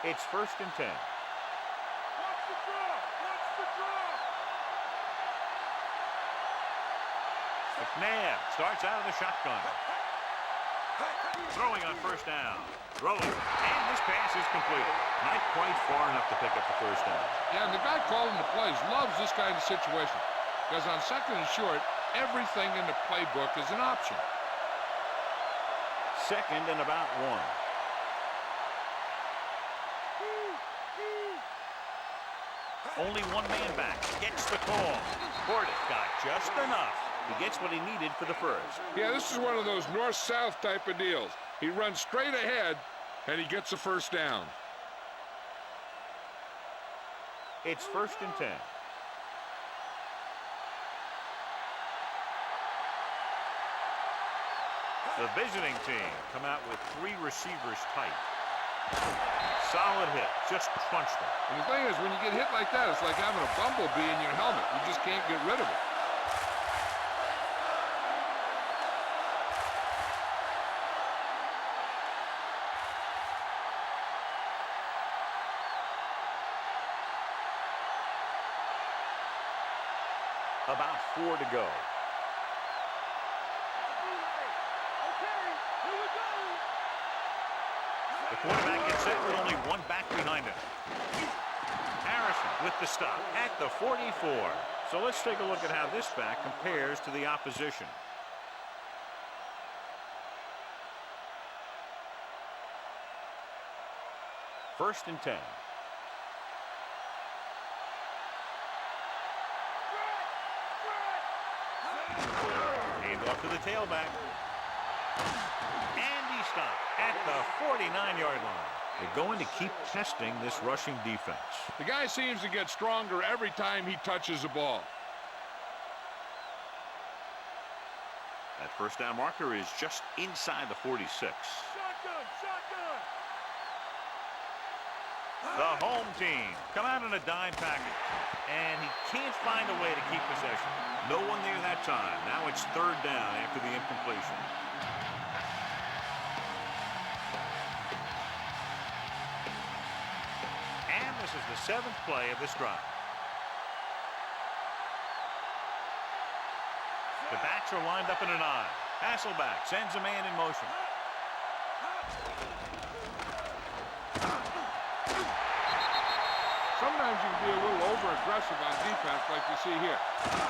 It's 1st and 10. Watch the draw. Watch the draw. McNabb starts out of the shotgun. Throwing on 1st down. Throwing. And this pass is completed. Not quite far enough to pick up the 1st down. Yeah, and the guy calling the plays loves this kind of situation. Because on 2nd and short, everything in the playbook is an option. 2nd and about 1. Only one man back. Gets the call. Portis got just enough. He gets what he needed for the 1st. Yeah, this is one of those north-south type of deals. He runs straight ahead, and he gets the 1st down. It's 1st and 10. The visiting team come out with 3 receivers tight. Solid hit. Just crunched them. And the thing is, when you get hit like that, it's like having a bumblebee in your helmet. You just can't get rid of it. About 4 to go. The quarterback gets set with only one back behind him. Harrison with the stop at the 44. So let's take a look at how this back compares to the opposition. First and 10. Hand off to the tailback. And he stopped at the 49-yard line. They're going to keep testing this rushing defense. The guy seems to get stronger every time he touches the ball. That 1st down marker is just inside the 46. Shotgun, shotgun. The home team come out in a dime package, and he can't find a way to keep possession. No one there that time. Now it's third down after the incompletion. And this is the 7th play of this drive. The backs are lined up in an I. Hasselback sends a man in motion. Sometimes you can be a little over-aggressive on defense like you see here.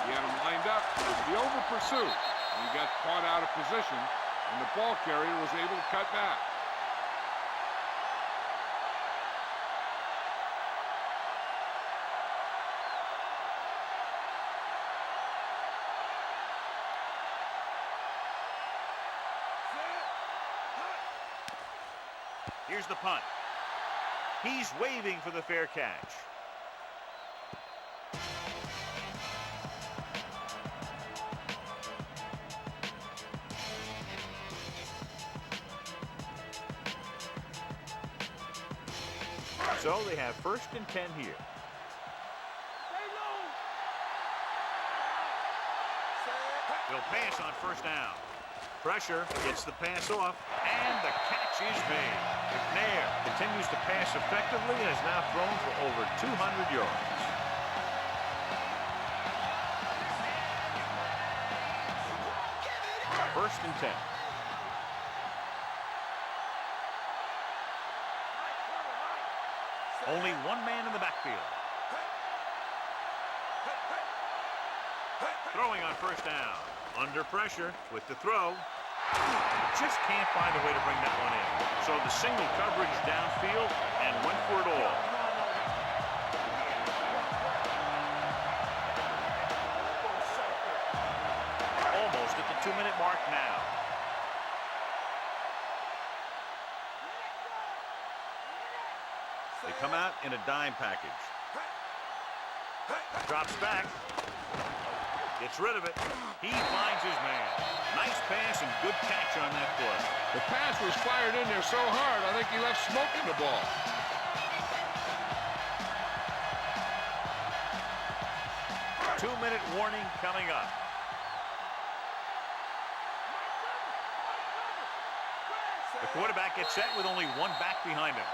He had him lined up with the over-pursuit, and he got caught out of position, and the ball carrier was able to cut back. Here's the punt. He's waving for the fair catch. So they have 1st and 10 here. They'll pass on 1st down. Pressure gets the pass off, and the catch is made. McNair continues to pass effectively and has now thrown for over 200 yards. First and 10. Only one man in the backfield. Throwing on 1st down. Under pressure with the throw. Just can't find a way to bring that one in. So the single coverage downfield and went for it all. Almost at the 2-minute mark now. They come out in a dime package. Drops back. Gets rid of it. He finds his man. Nice pass and good catch on that play. The pass was fired in there so hard, I think he left smoke in the ball. Two-minute warning coming up. The quarterback gets set with only one back behind him.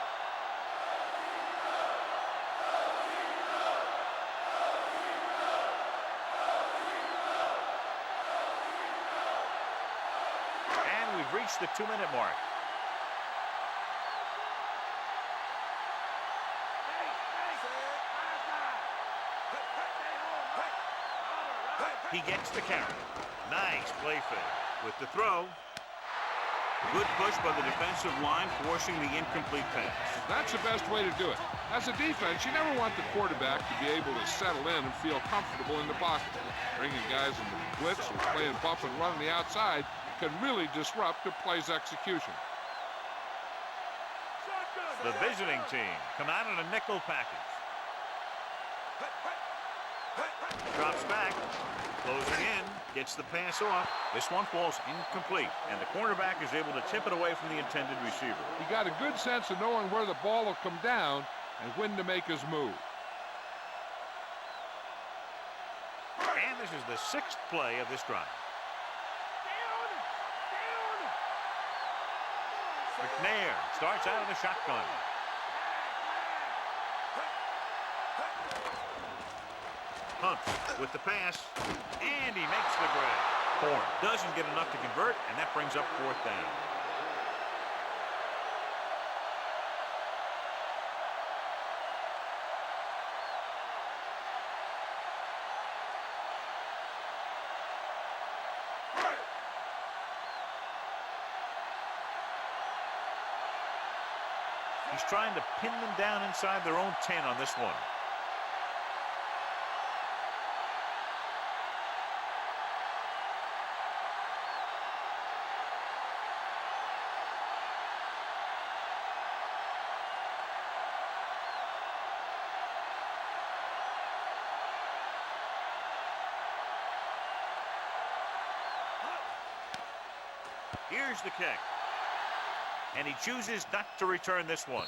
Reached the 2-minute mark. He gets the carry. Nice play fake. With the throw. Good push by the defensive line, forcing the incomplete pass. That's the best way to do it. As a defense, you never want the quarterback to be able to settle in and feel comfortable in the pocket. Bringing guys in the blitz or playing bump and run on the outside can really disrupt the play's execution. The visiting team come out in a nickel package. Drops back, closing in, gets the pass off. This one falls incomplete, and the cornerback is able to tip it away from the intended receiver. He got a good sense of knowing where the ball will come down and when to make his move. And this is the 6th play of this drive. McNair starts out of the shotgun. Hunts with the pass, and he makes the grab. Horn doesn't get enough to convert, and that brings up 4th down. He's trying to pin them down inside their own 10 on this one. Here's the kick. And he chooses not to return this one.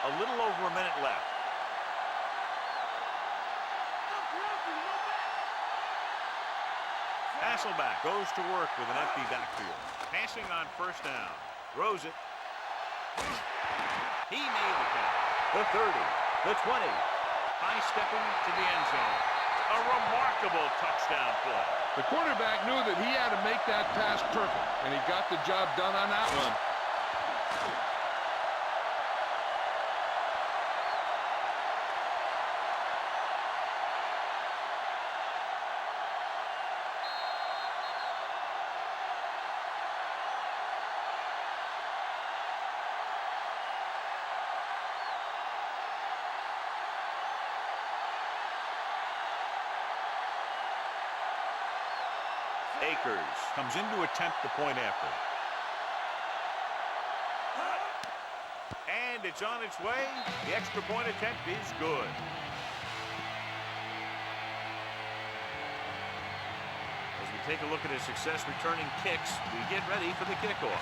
A little over a minute left. Hasselback goes to work with an empty backfield. Passing on first down. Throws it. He made the catch. The 30, the 20. High stepping to the end zone. A remarkable touchdown play. The quarterback knew that he had to make that pass perfect, and he got the job done on that one. Akers comes in to attempt the point after. And it's on its way. The extra point attempt is good. As we take a look at his success returning kicks, we get ready for the kickoff.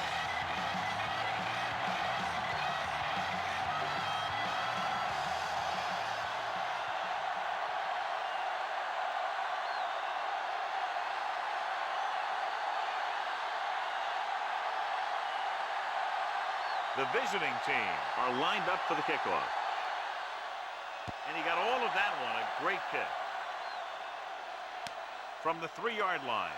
The visiting team are lined up for the kickoff. And he got all of that one. A great kick. From the 3-yard line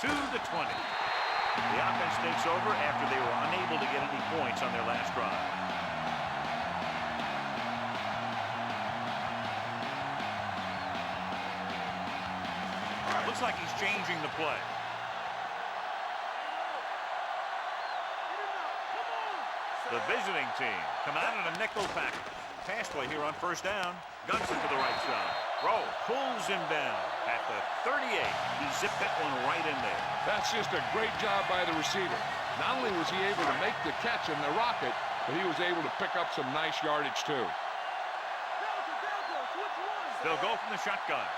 to the 20. The offense takes over after they were unable to get any points on their last drive. Looks like he's changing the play. The visiting team come out in a nickel package. Pass play here on first down. Guns it to the right side. Rowe pulls him down at the 38. He zipped that one right in there. That's just a great job by the receiver. Not only was he able to make the catch in the rocket, but he was able to pick up some nice yardage too. They'll go from the shotgun.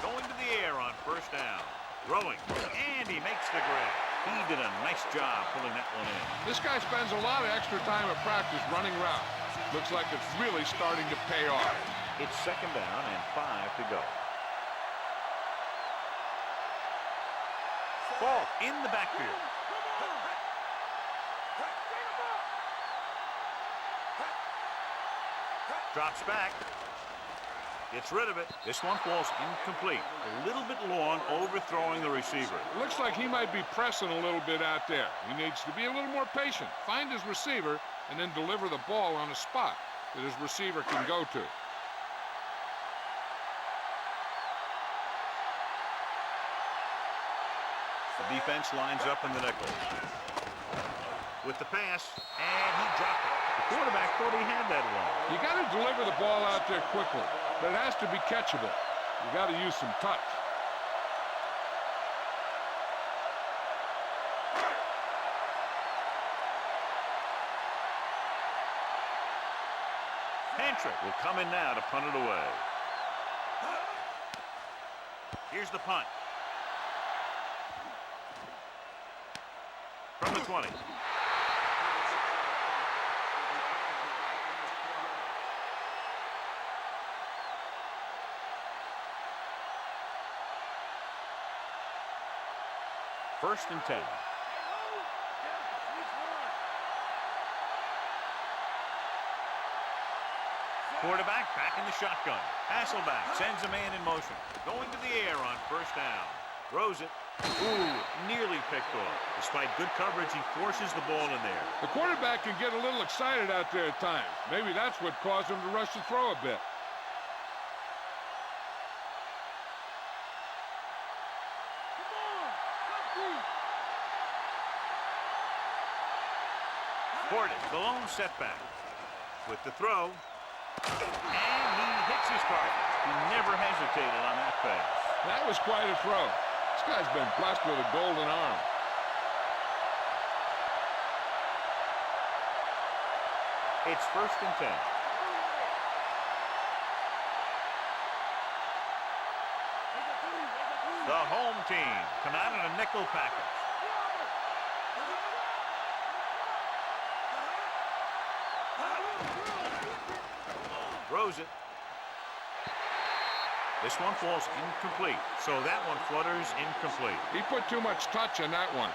Going to the air on first down. Throwing. And he makes the grab. He did a nice job pulling that one in. This guy spends a lot of extra time at practice running routes. Looks like it's really starting to pay off. It's second down and 5 to go. Ball in the backfield. Drops back. Gets rid of it. This one falls incomplete. A little bit long, overthrowing the receiver. Looks like he might be pressing a little bit out there. He needs to be a little more patient. Find his receiver and then deliver the ball on a spot that his receiver can go to. The defense lines up in the nickel. With the pass, and he dropped it. The quarterback thought he had that one. You got to deliver the ball out there quickly, but it has to be catchable. You got to use some touch. Pantrick will come in now to punt it away. Here's the punt. From the 20. First and 10. Quarterback back in the shotgun. Hasselback sends a man in motion. Going to the air on first down. Throws it. Ooh, nearly picked off. Despite good coverage, he forces the ball in there. The quarterback can get a little excited out there at times. Maybe that's what caused him to rush the throw a bit. Horton, the lone setback. With the throw. And he hits his target. He never hesitated on that pass. That was quite a throw. This guy's been blessed with a golden arm. It's first and 10. The home team come out in a nickel package. Throws it. This one falls incomplete. So that one flutters incomplete. He put too much touch on that one.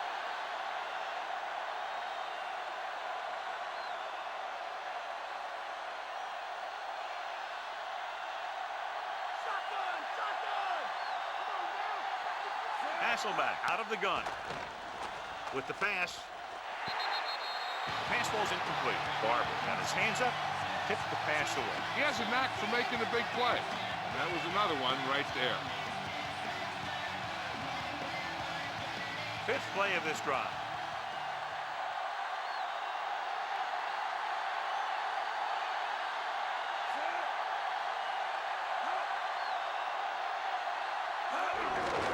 Hasselback out of the gun. With the pass. The pass falls incomplete. Barber got his hands up, tipped the pass away. He has a knack for making a big play. And that was another one right there. Fifth play of this drive.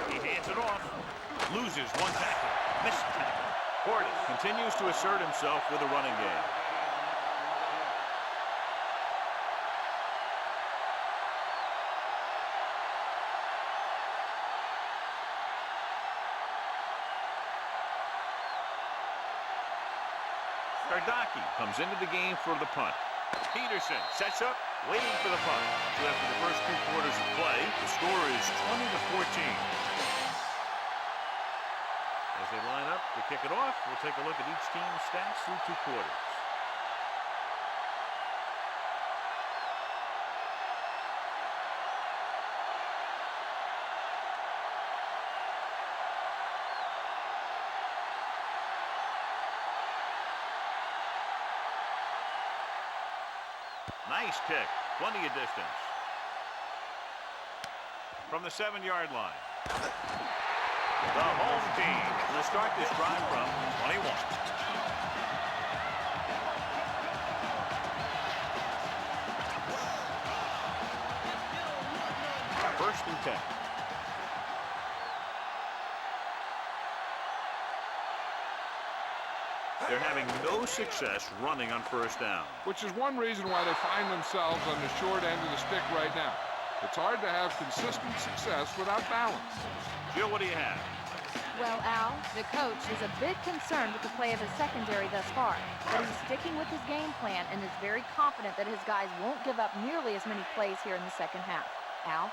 He hands it off. Loses one tackle. Missed tackle. Portis continues to assert himself with a running game. Kardaki comes into the game for the punt. Peterson sets up, waiting for the punt. So after the first 2 quarters of play, the score is 20-14. As they line up to kick it off, we'll take a look at each team's stats through 2 quarters. Nice kick. Plenty of distance. From the 7-yard line. The home team will start this drive from 21. First and 10. They're having no success running on first down. Which is one reason why they find themselves on the short end of the stick right now. It's hard to have consistent success without balance. Jill, what do you have? Well, Al, the coach is a bit concerned with the play of his secondary thus far, but he's sticking with his game plan and is very confident that his guys won't give up nearly as many plays here in the second half. Al?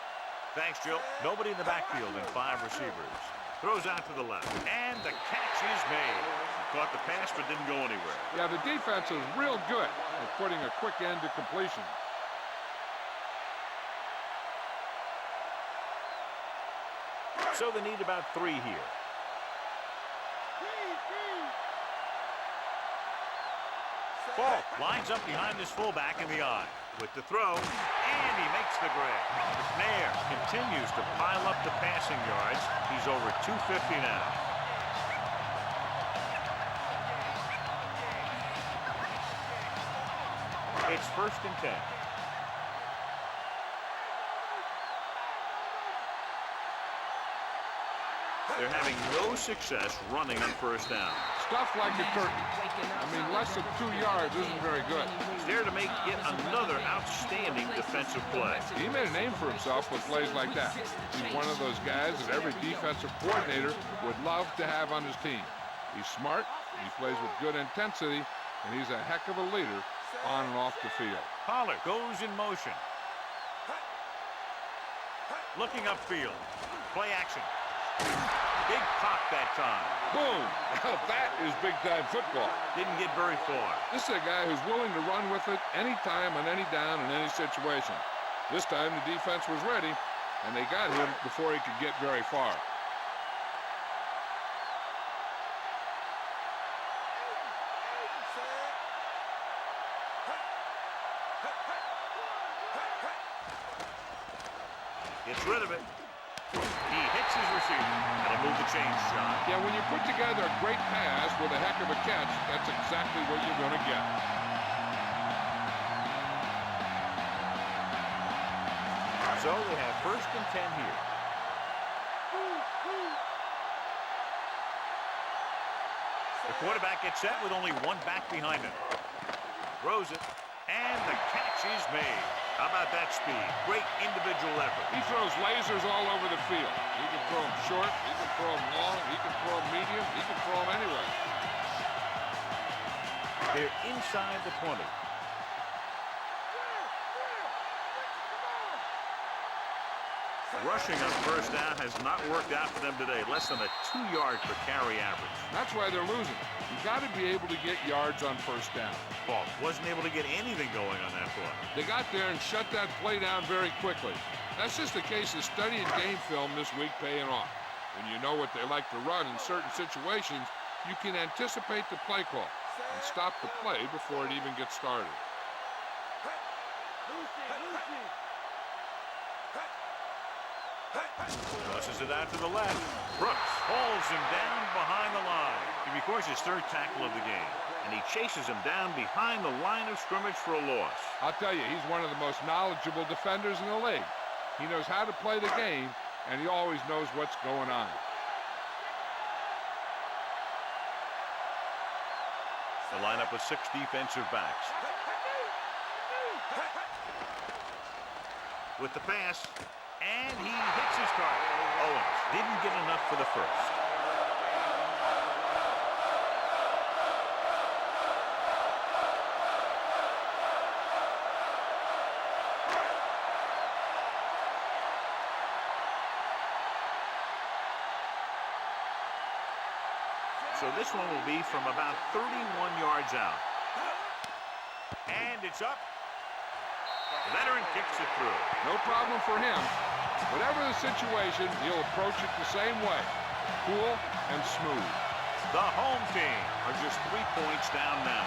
Thanks, Jill. Nobody in the backfield and 5 receivers. Throws out to the left, and the catch is made. Caught the pass, but didn't go anywhere. Yeah, the defense is real good at putting a quick end to completion. So they need about 3 here. Falk lines up behind his fullback in the eye. With the throw, and he makes the grab. McNair continues to pile up the passing yards. He's over 250 now. It's first and 10. They're having no success running on first down. Stuff like a turkey. I mean, less than 2 yards isn't very good. He's there to make yet another outstanding defensive play. He made a name for himself with plays like that. He's one of those guys that every defensive coordinator would love to have on his team. He's smart, he plays with good intensity, and he's a heck of a leader on and off the field. Pollard goes in motion. Looking upfield. Play action. Big pop that time. Boom! Now that is big-time football. Didn't get very far. This is a guy who's willing to run with it anytime, on any down, in any situation. This time the defense was ready, and they got him before he could get very far. Gets rid of it. He hits his receiver. That'll move the chains, John. Yeah, when you put together a great pass with a heck of a catch, that's exactly what you're going to get. So they have first and 10 here. The quarterback gets set with only 1 back behind him. Throws it, and the catch is made. How about that speed? Great individual effort. He throws lasers all over the field. He can throw them short, he can throw them long, he can throw them medium, he can throw them anywhere. They're inside the 20. Rushing on first down has not worked out for them today. Less than a 2-yard per carry average. That's why they're losing. You got to be able to get yards on first down. Falk wasn't able to get anything going on that play. They got there and shut that play down very quickly. That's just a case of studying game film this week paying off. When you know what they like to run in certain situations, you can anticipate the play call and stop the play before it even gets started. Tosses it out to the left. Brooks hauls him down behind the line. He records his 3rd tackle of the game, and he chases him down behind the line of scrimmage for a loss. I'll tell you, he's one of the most knowledgeable defenders in the league. He knows how to play the game, and he always knows what's going on. The lineup with 6 defensive backs. With the pass, and he hits his target. Owens didn't get enough for the first. So this one will be from about 31 yards out. And it's up. The veteran kicks it through. No problem for him. Whatever the situation, he'll approach it the same way. Cool and smooth. The home team are just 3 points down now.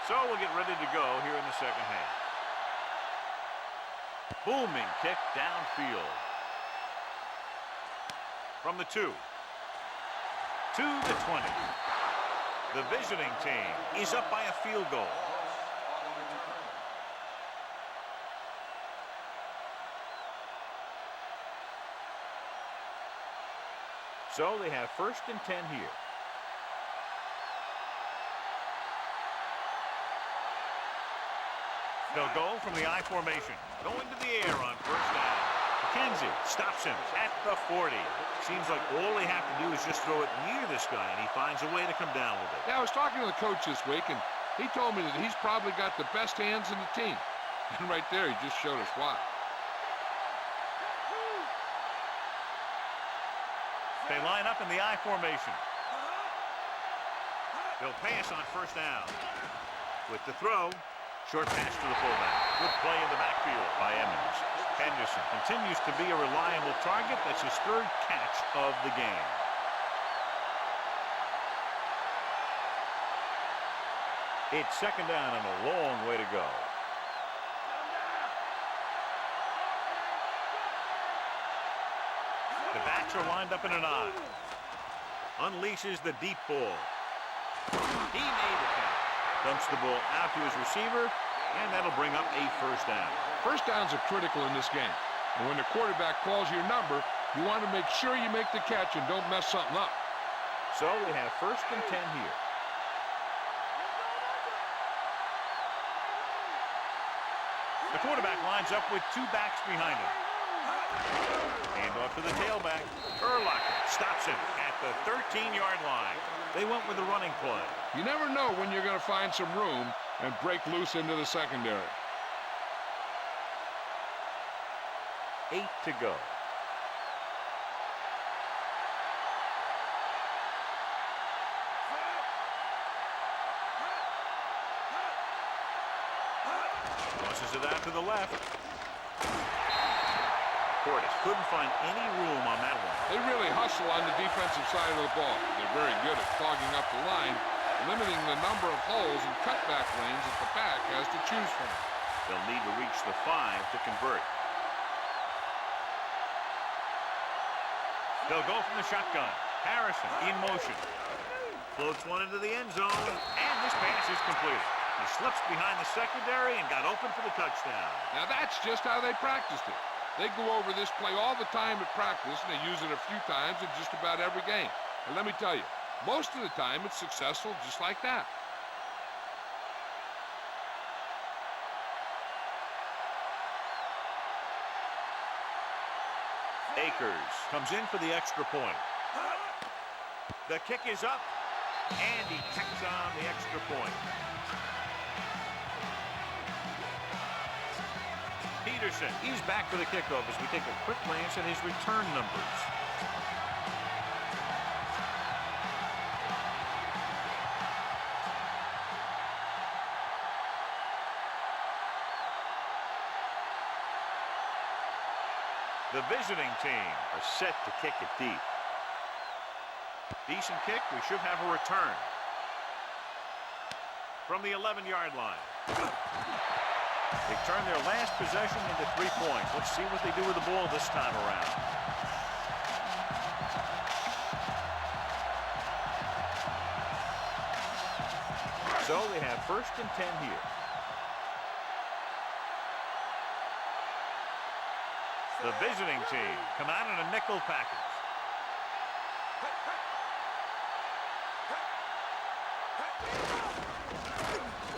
So we'll get ready to go here in the second half. Booming kick downfield. From the 2 to the 20. The visiting team is up by a field goal. So they have 1st and 10 here. They'll go from the I formation. Going to the air on first down. McKenzie stops him at the 40. Seems like all they have to do is just throw it near this guy, and he finds a way to come down with it. Yeah, I was talking to the coach this week, and he told me that he's probably got the best hands in the team. And right there, he just showed us why. They line up in the I formation. They'll pass on first down. With the throw, short pass to the fullback. Good play in the backfield by Emmons. Henderson continues to be a reliable target. That's his 3rd catch of the game. It's 2nd down and a long way to go. The backs are lined up in an I. Unleashes the deep ball. He made the catch. Dumps the ball out to his receiver, and that'll bring up a first down. First downs are critical in this game. And when the quarterback calls your number, you want to make sure you make the catch and don't mess something up. So we have 1st and 10 here. The quarterback lines up with 2 backs behind him. Hand off to the tailback. Urlacher stops him at the 13-yard line. They went with the running play. You never know when you're going to find some room and break loose into the secondary. 8 to go. Tosses it out to the left. Portis couldn't find any room on that one. They really hustle on the defensive side of the ball. They're very good at clogging up the line, limiting the number of holes and cutback lanes that the back has to choose from. They'll need to reach the 5 to convert. They'll go from the shotgun. Harrison in motion. Floats one into the end zone, and this pass is completed. He slips behind the secondary and got open for the touchdown. Now that's just how they practiced it. They go over this play all the time at practice, and they use it a few times in just about every game. And let me tell you, most of the time it's successful just like that. Akers comes in for the extra point. The kick is up, and he tacks on the extra point. Peterson, he's back for the kickoff as we take a quick glance at his return numbers. The visiting team are set to kick it deep. Decent kick. We should have a return. From the 11-yard line. They turn their last possession into 3 points. Let's see what they do with the ball this time around. So they have 1st and 10 here. The visiting team come out in a nickel package.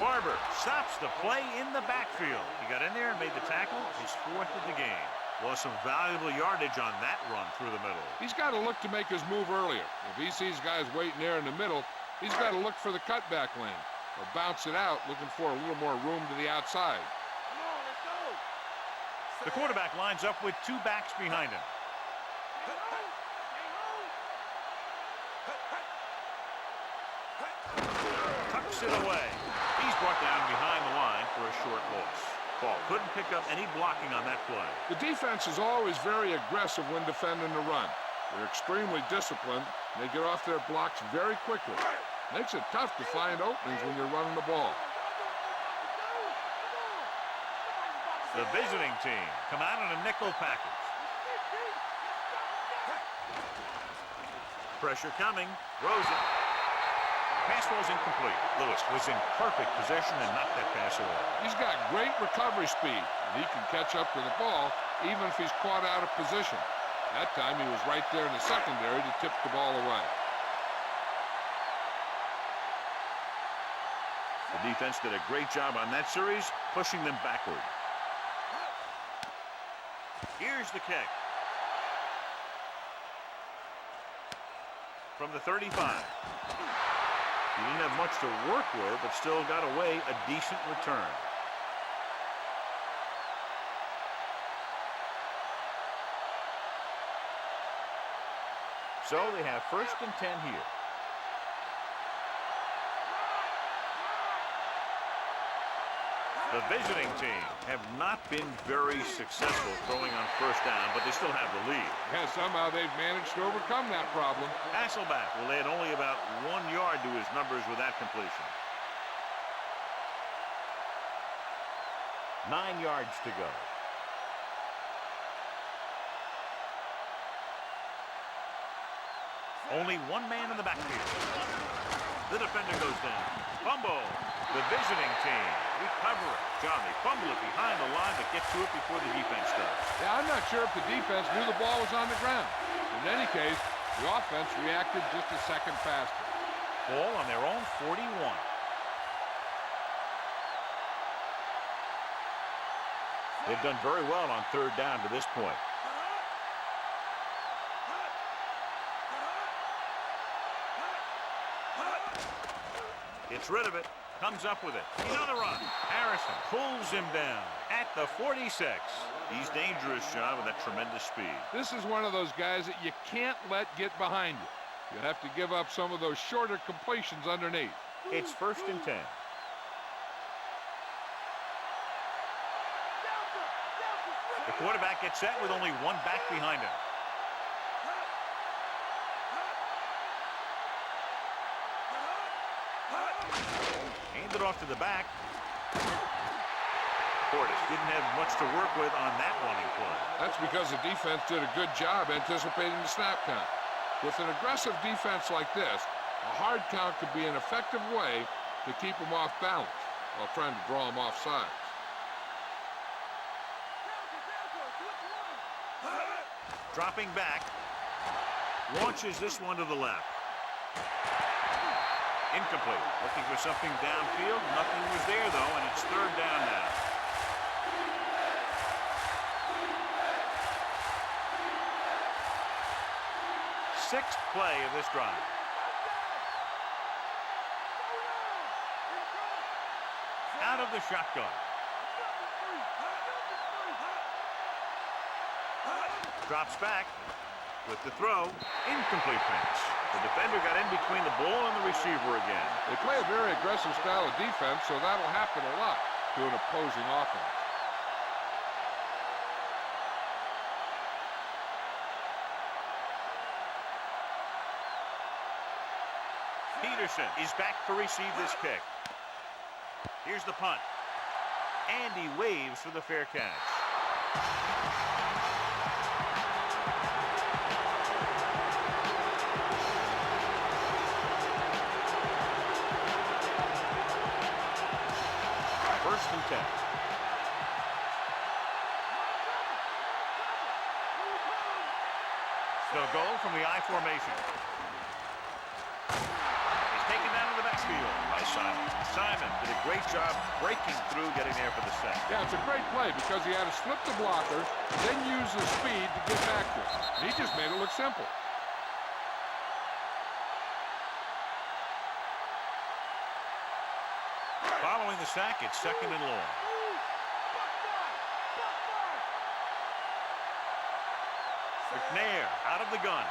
Barber stops the play in the backfield. He got in there and made the tackle. His 4th of the game. Lost some valuable yardage on that run through the middle. He's got to look to make his move earlier. If he sees guys waiting there in the middle, he's got to look for the cutback lane or bounce it out, looking for a little more room to the outside. The quarterback lines up with 2 backs behind him. Tucks it away. He's brought down behind the line for a short loss. Ball couldn't pick up any blocking on that play. The defense is always very aggressive when defending the run. They're extremely disciplined, and they get off their blocks very quickly. Makes it tough to find openings when you're running the ball. The visiting team come out in a nickel package. Pressure coming. Throws it. Pass was incomplete. Lewis was in perfect possession and knocked that pass away. He's got great recovery speed, and he can catch up to the ball even if he's caught out of position. That time he was right there in the secondary to tip the ball away. The defense did a great job on that series, pushing them backward. Here's the kick. From the 35. He didn't have much to work with, but still got away a decent return. So they have 1st and 10 here. The visiting team have not been very successful throwing on 1st down, but they still have the lead. Yeah, somehow they've managed to overcome that problem. Hasselback will add only about 1 yard to his numbers with that completion. 9 yards to go. Only 1 man in the backfield. The defender goes down. Fumble. The visiting team recover it. John, they fumble it behind the line, but get to it before the defense does. Yeah, I'm not sure if the defense knew the ball was on the ground. In any case, the offense reacted just a second faster. Ball on their own 41. They've done very well on 3rd down to this point. Gets rid of it. Comes up with it. Another run. Harrison pulls him down at the 46. He's dangerous, John, with that tremendous speed. This is one of those guys that you can't let get behind you. You have to give up some of those shorter completions underneath. It's 1st and 10. The quarterback gets set with only 1 back behind him. Handed off to the back. Portis didn't have much to work with on that running play. That's because the defense did a good job anticipating the snap count. With an aggressive defense like this, a hard count could be an effective way to keep them off balance while trying to draw them off sides. Dropping back. Launches this one to the left. Incomplete. Looking for something downfield. Nothing was there, though, and it's 3rd down now. Sixth play of this drive. Out of the shotgun. Drops back with the throw. Incomplete pass. The defender got in between the ball and the receiver again. They play a very aggressive style of defense, so that'll happen a lot to an opposing offense. Peterson is back to receive this kick. Here's the punt. And he waves for the fair catch. First and 10. They'll go from the I formation. He's taken down in the backfield by Simon. Simon did a great job breaking through, getting there for the sack. Yeah, it's a great play because he had to slip the blocker, then use his speed to get back to it. And he just made it look simple. Following the sack, it's second and long. McNair out of the gun.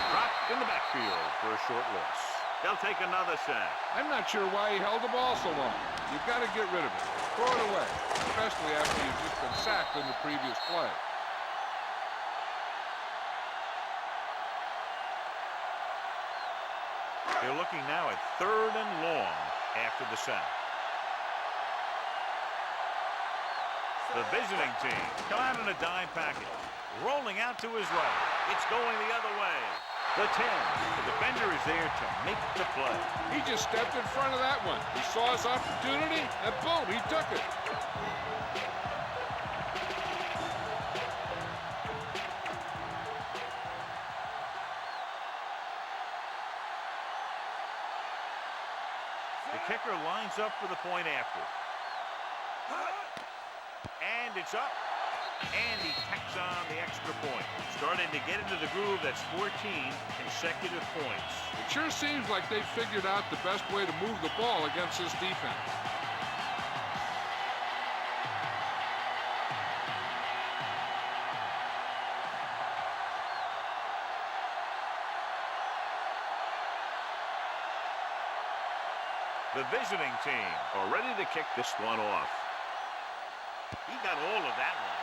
Dropped in the backfield for a short loss. They'll take another sack. I'm not sure why he held the ball so long. You've got to get rid of it. Throw it away, especially after you've just been sacked in the previous play. They're looking now at third and long after the sack. The visiting team come out in a dime package. Rolling out to his right. It's going the other way. The 10. The defender is there to make the play. He just stepped in front of that one. He saw his opportunity, and boom, he took it. The kicker lines up for the point after. And it's up. And he tacks on the extra point. Starting to get into the groove. That's 14 consecutive points. It sure seems like they figured out the best way to move the ball against this defense. The visiting team are ready to kick this one off. He got all of that one.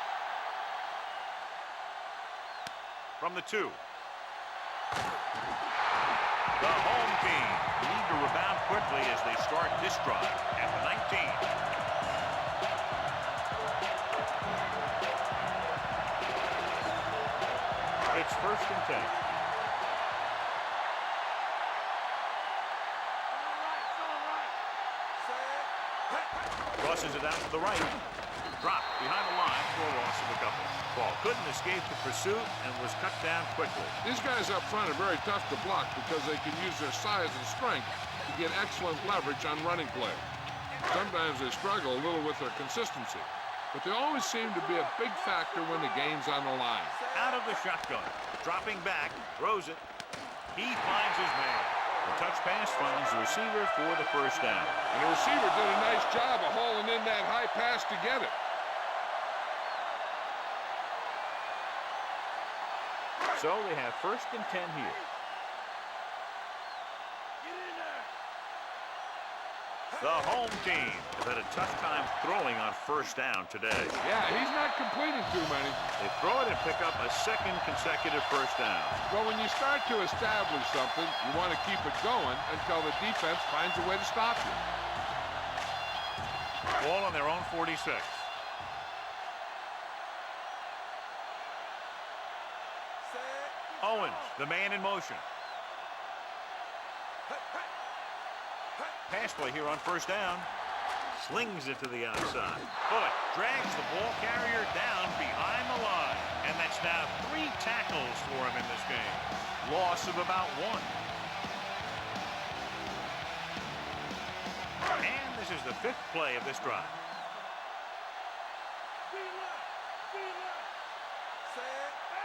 From the 2. The home team need to rebound quickly as they start this drive at the 19. It's first and 10. Crosses it out to the right. Dropped behind the line for a loss of a couple. Ball couldn't escape the pursuit and was cut down quickly. These guys up front are very tough to block because they can use their size and strength to get excellent leverage on running plays. Sometimes they struggle a little with their consistency, but they always seem to be a big factor when the game's on the line. Out of the shotgun. Dropping back. Throws it. He finds his man. The touch pass finds the receiver for the first down. And the receiver did a nice job of hauling in that high pass to get it. So they have first and 10 here. The home team has had a tough time throwing on first down today. Yeah, he's not completing too many. They throw it and pick up a second consecutive first down. But when you start to establish something, you want to keep it going until the defense finds a way to stop you. Ball on their own 46. Owens, the man in motion. Pass play here on first down. Slings it to the outside. Bullock drags the ball carrier down behind the line. And that's now 3 tackles for him in this game. Loss of about 1. And this is the 5th play of this drive.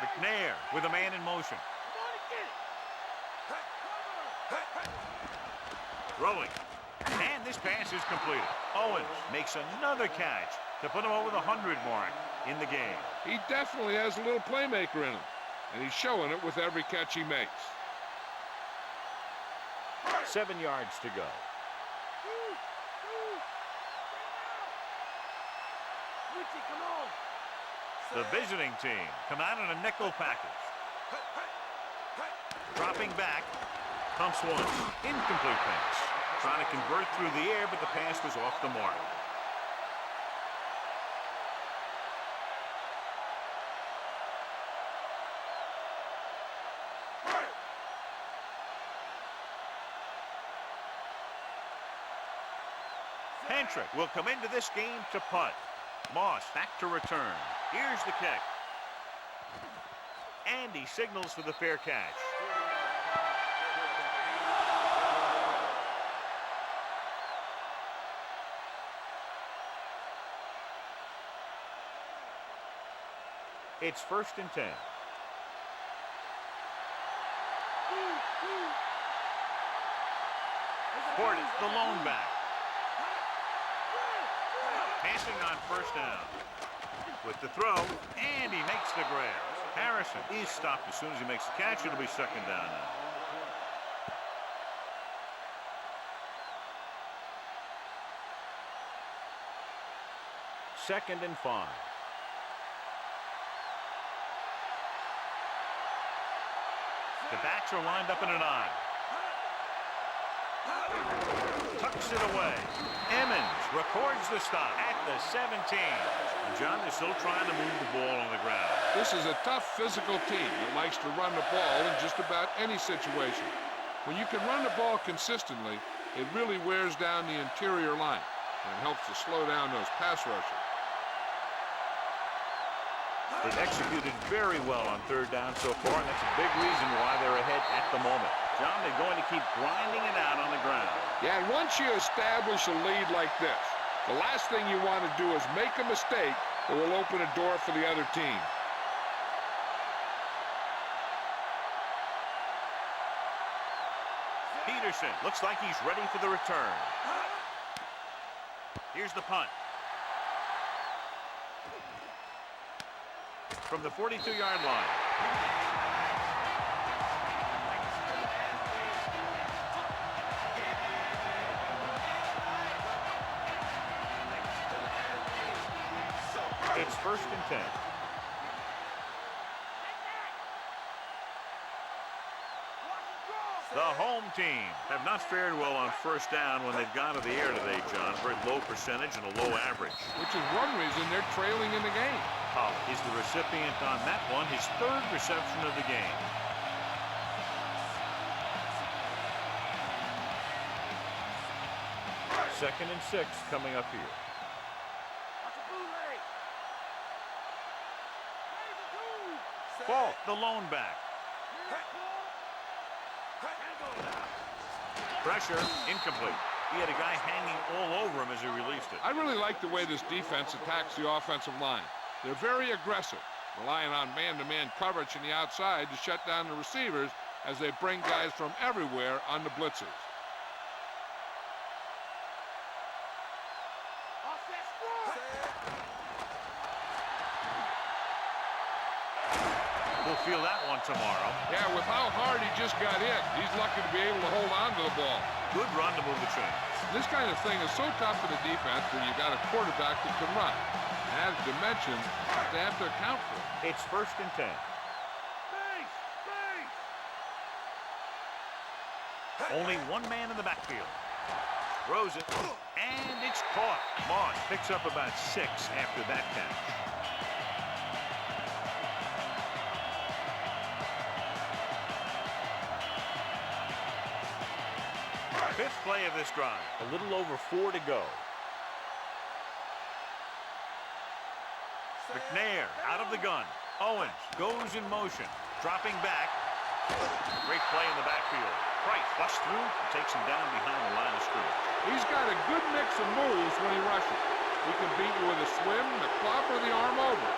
McNair with a man in motion. Throwing. And this pass is completed. Owens makes another catch to put him over the 100 mark in the game. He definitely has a little playmaker in him, and he's showing it with every catch he makes. 7 yards to go. The visiting team come out in a nickel package. Dropping back. Pumps once. Incomplete pass. Trying to convert through the air, but the pass was off the mark. Hentrick will come into this game to punt. Moss back to return. Here's the kick. And he signals for the fair catch. It's 1st and 10. Portis, the lone back. Passing on 1st down. With the throw, and he makes the grab. Harrison is stopped as soon as he makes the catch. It'll be 2nd down now. Second and 5. The backs are lined up in an I. Tucks it away. Emmons records the stop at the 17. And John, they're still trying to move the ball on the ground. This is a tough physical team that likes to run the ball in just about any situation. When you can run the ball consistently, it really wears down the interior line and helps to slow down those pass rushers. They've executed very well on 3rd down so far, and that's a big reason why they're ahead at the moment. John, they're going to keep grinding it out on the ground. Yeah, and once you establish a lead like this, the last thing you want to do is make a mistake that will open a door for the other team. Peterson looks like he's ready for the return. Here's the punt. From the 42-yard line. It's 1st and 10. The home team have not fared well on 1st down when they've gone to the air today, John. Very low percentage and a low average. Which is one reason they're trailing in the game. Huff is the recipient on that one, his 3rd reception of the game. Second and 6 coming up here. Fault, the lone back. Pressure, incomplete. He had a guy hanging all over him as he released it. I really like the way this defense attacks the offensive line. They're very aggressive, relying on man-to-man coverage in the outside to shut down the receivers as they bring guys from everywhere on the blitzes. We'll feel that one tomorrow. Yeah, with how hard he just got hit, he's lucky to be able to hold on to the ball. Good run to move the chains. This kind of thing is so tough for the defense when you got a quarterback that can run. And as dimensions, they have to account for it. It's 1st and 10. Only one man in the backfield. Throws it, and it's caught. Moss picks up about 6 after that catch. Fifth play of this drive. A little over 4 to go. McNair out of the gun. Owens goes in motion. Dropping back. Great play in the backfield. Price busts through and takes him down behind the line of scrimmage. He's got a good mix of moves when he rushes. He can beat you with a swim, the club, or the arm over.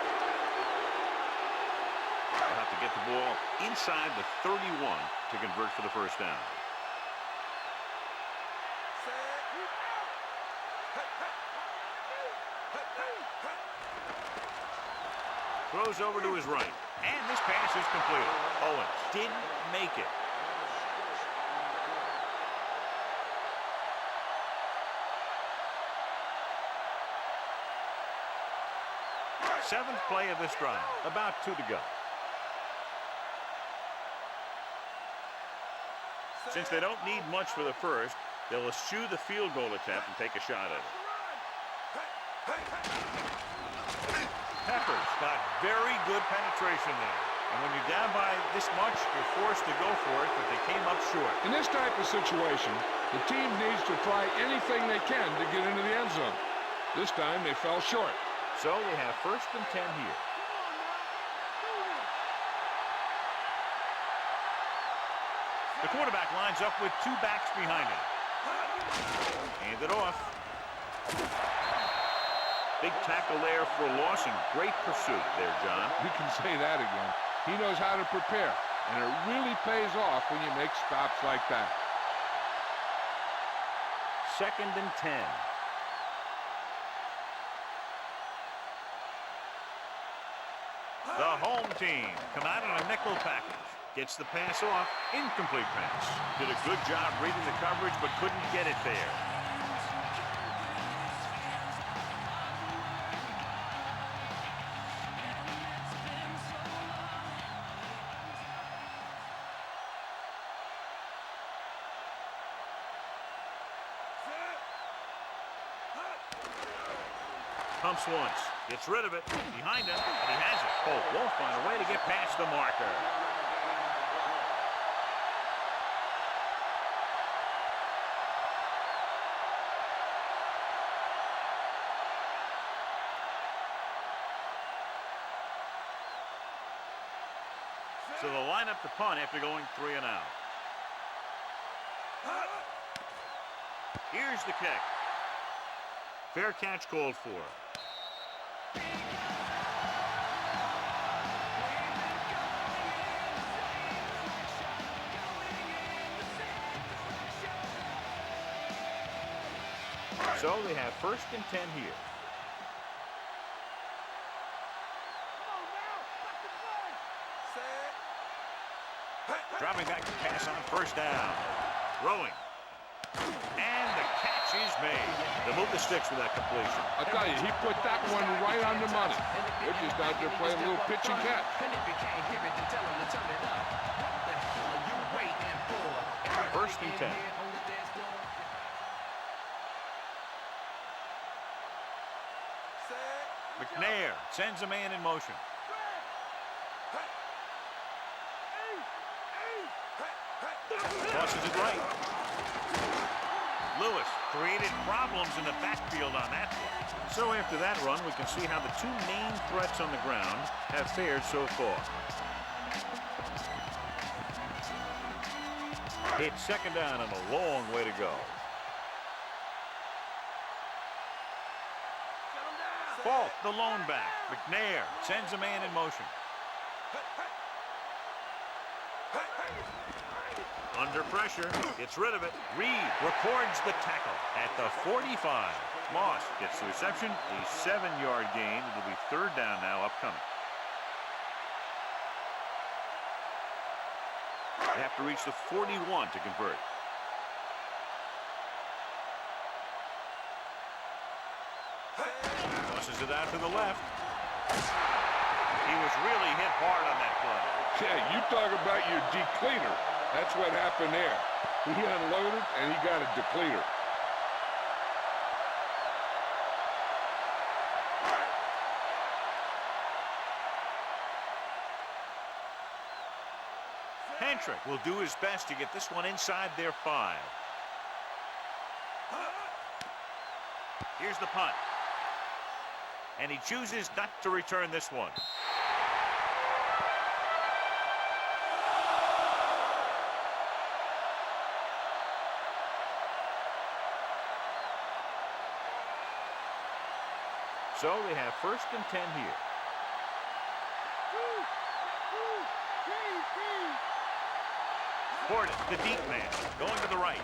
They'll have to get the ball inside the 31 to convert for the 1st down. Throws over to his right. And this pass is completed. Owens didn't make it. Seventh play of this drive. About 2 to go. Since they don't need much for the first, they'll eschew the field goal attempt and take a shot at it. Peppers got very good penetration there. And when you're down by this much, you're forced to go for it, but they came up short. In this type of situation, the team needs to try anything they can to get into the end zone. This time, they fell short. So they have 1st and 10 here. The quarterback lines up with 2 backs behind him. Hand it off. Big tackle there for loss and great pursuit there, John. You can say that again. He knows how to prepare, and it really pays off when you make stops like that. 2nd and 10. The home team come out on a nickel package. Gets the pass off. Incomplete pass. Did a good job reading the coverage, but couldn't get it there. Pumps once. Gets rid of it. Behind him, and he has it. Polk won't find a way to get past the marker. So they'll line up the punt after going 3 and out. Here's the kick. Fair catch called for. So they have 1st and 10 here. Dropping back to pass on 1st down. Throwing. And the catch is made. They'll move the sticks with that completion. I'll tell you, he put that one right on the money. They're just out there playing a little pitch and catch. 1st and 10. McNair sends a man in motion. Tosses it right. Lewis created problems in the backfield on that play. So after that run, we can see how the 2 main threats on the ground have fared so far. Hit 2nd down and a long way to go. Falk, the lone back. McNair sends a man in motion. Under pressure, gets rid of it. Reed records the tackle at the 45. Moss gets the reception, a 7-yard gain. It'll be 3rd down now upcoming. They have to reach the 41 to convert. Tosses it out to the left. He was really hit hard on that play. Yeah, you talk about your depleter. That's what happened there. He unloaded, and he got a depleter. Hentrick will do his best to get this one inside their 5. Here's the punt. And he chooses not to return this one. So they have 1st and 10 here. Portis, the deep man, going to the right.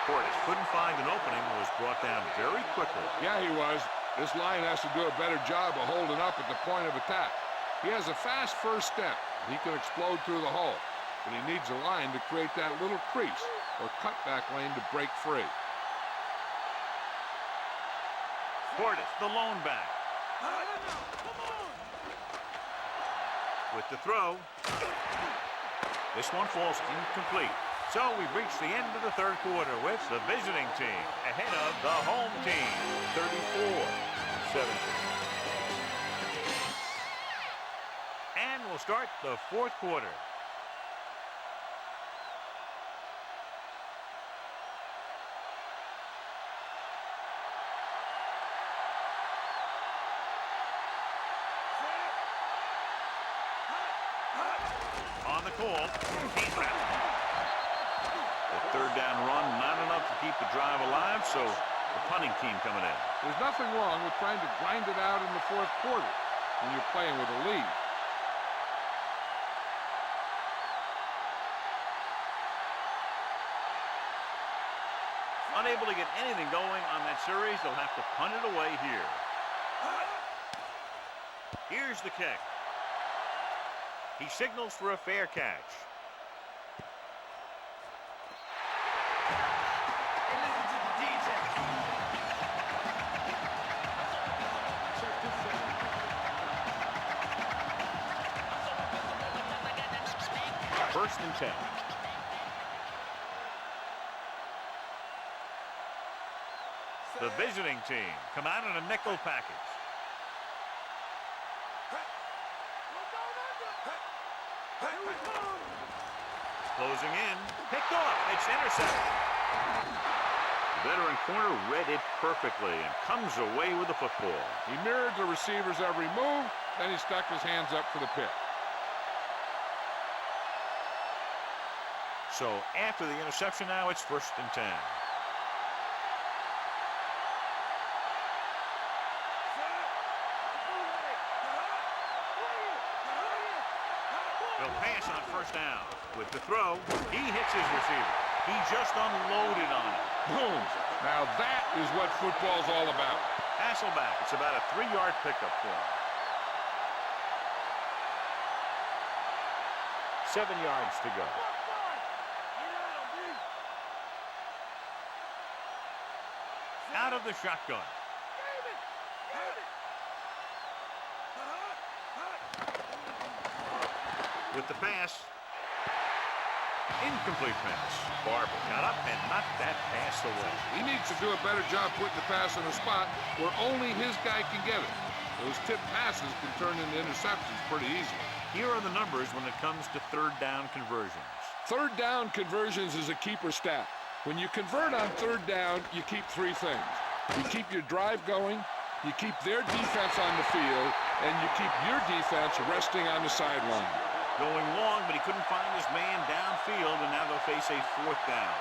Portis couldn't find an opening and was brought down very quickly. Yeah, he was. This line has to do a better job of holding up at the point of attack. He has a fast first step. He can explode through the hole, but he needs a line to create that little crease or cutback lane to break free. Portis, the lone back. With the throw. This one falls incomplete. So we've reached the end of the third quarter with the visiting team ahead of the home team, 34-17. And we'll start the fourth quarter. On the call, can't wrap it. The third down run, not enough to keep the drive alive, so the punting team coming in. There's nothing wrong with trying to grind it out in the fourth quarter when you're playing with a lead. Unable to get anything going on that series, they'll have to punt it away here. Here's the kick. He signals for a fair catch. First and 10. The visiting team come out in a nickel package. Closing in, picked off, it's intercepted. The veteran corner read it perfectly and comes away with the football. He mirrored the receiver's every move, then he stuck his hands up for the pick. So after the interception now, it's first and 10. They'll pass on first down. With the throw, he hits his receiver. He just unloaded on him. Boom. Now that is what football's all about. Hasselback, it's about a 3-yard pickup for him. 7 yards to go. Out of the shotgun. With the pass. Incomplete pass. Barber got up and knocked that pass away. He needs to do a better job putting the pass in a spot where only his guy can get it. Those tipped passes can turn into interceptions pretty easily. Here are the numbers when it comes to third down conversions. Third down conversions is a keeper stat. When you convert on third down, you keep 3 things. You keep your drive going, you keep their defense on the field, and you keep your defense resting on the sideline. Going long, but he couldn't find his man downfield, and now they'll face a 4th down.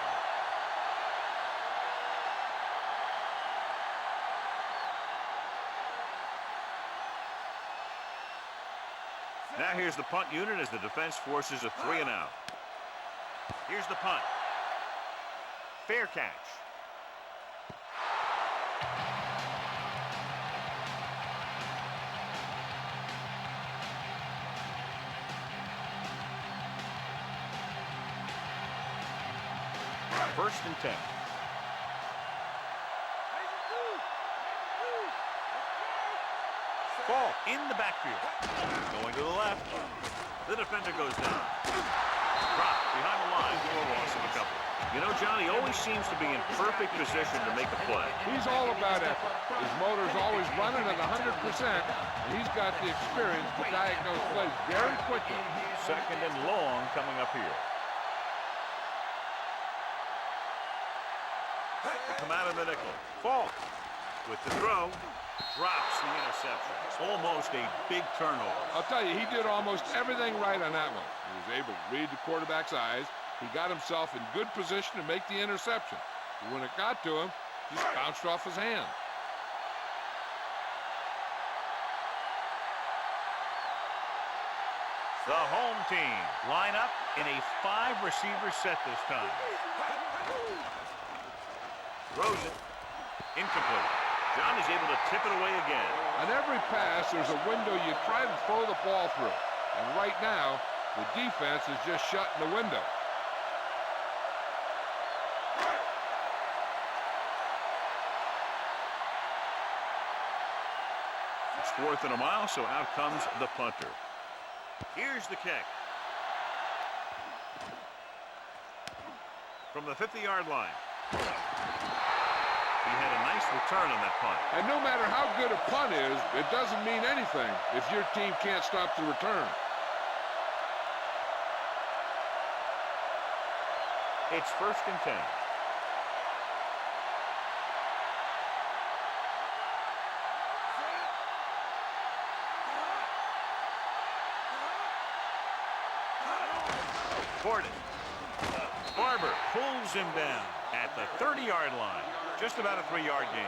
Now here's the punt unit as the defense forces a 3-and-out. Here's the punt. Fair catch. First and 10. Ball in the backfield. Going to the left. The defender goes down. Drop behind the line for a loss of a couple. You know, John, he always seems to be in perfect position to make a play. He's all about effort. His motor's always running at 100%, and he's got the experience to diagnose plays very quickly. Second and long coming up here. They come out of the nickel. Falk with the throw. Drops the interception. Almost a big turnover. I'll tell you, he did almost everything right on that one. He was able to read the quarterback's eyes. He got himself in good position to make the interception. But when it got to him, just bounced off his hand. The home team line up in a 5-receiver set this time. Throws it. Incomplete. John is able to tip it away again. On every pass, there's a window you try to throw the ball through. And right now, the defense is just shutting the window. It's 4th and a mile, so out comes the punter. Here's the kick. From the 50-yard line. He had a nice return on that punt. And no matter how good a punt is, it doesn't mean anything if your team can't stop the return. It's 1st and 10. Gordon. Barber pulls him down at the 30-yard line. Just about a 3-yard gain.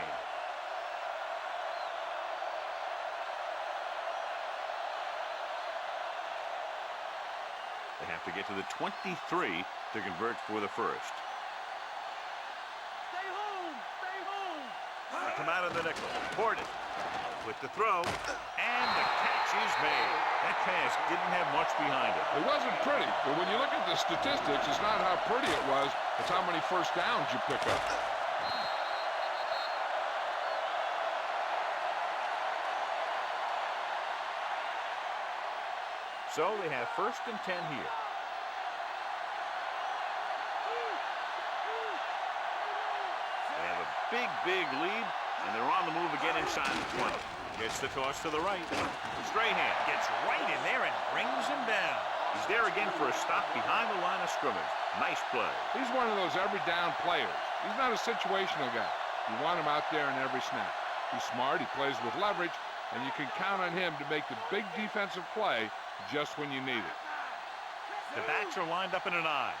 They have to get to the 23 to convert for the first. Stay home! Stay home! They come out of the nickel. Gordon with the throw, and the catch is made. That pass didn't have much behind it. It wasn't pretty, but when you look at the statistics, it's not how pretty it was, it's how many first downs you pick up. So they have 1st and 10 here. They have a big lead, and they're on the move again inside the 20. Gets the toss to the right. Strahan gets right in there and brings him down. He's there again for a stop behind the line of scrimmage. Nice play. He's one of those every down players. He's not a situational guy. You want him out there in every snap. He's smart, he plays with leverage, and you can count on him to make the big defensive play just when you need it. The backs are lined up in an I.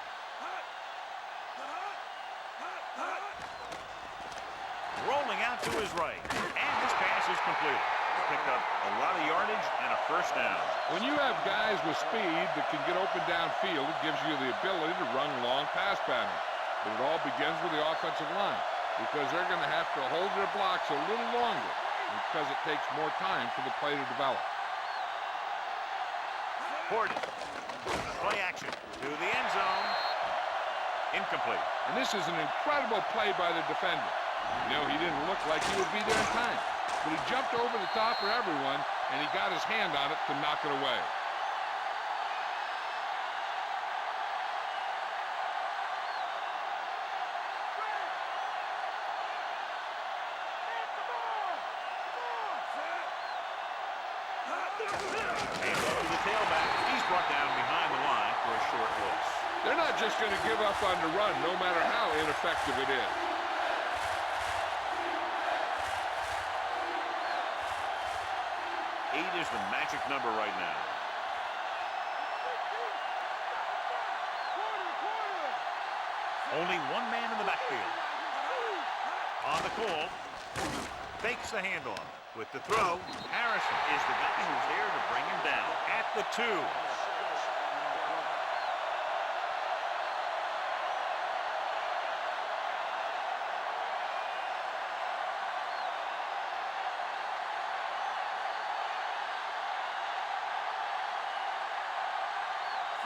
Rolling out to his right. And this pass is completed. Picked up a lot of yardage and a first down. When you have guys with speed that can get open downfield, it gives you the ability to run long pass patterns. But it all begins with the offensive line, because they're going to have to hold their blocks a little longer because it takes more time for the play to develop. Gordon. Play action to the end zone. Incomplete. And this is an incredible play by the defender. You know, he didn't look like he would be there in time, but he jumped over the top of everyone, and he got his hand on it to knock it away. And to the tailback. He's brought down behind the line for a short loss. They're not just going to give up on the run, no matter how ineffective it is. Eight is the magic number right now. Only one man in the backfield. On the call. Fakes the handoff. With the throw, Harrison is the guy who's there to bring him down at the 2.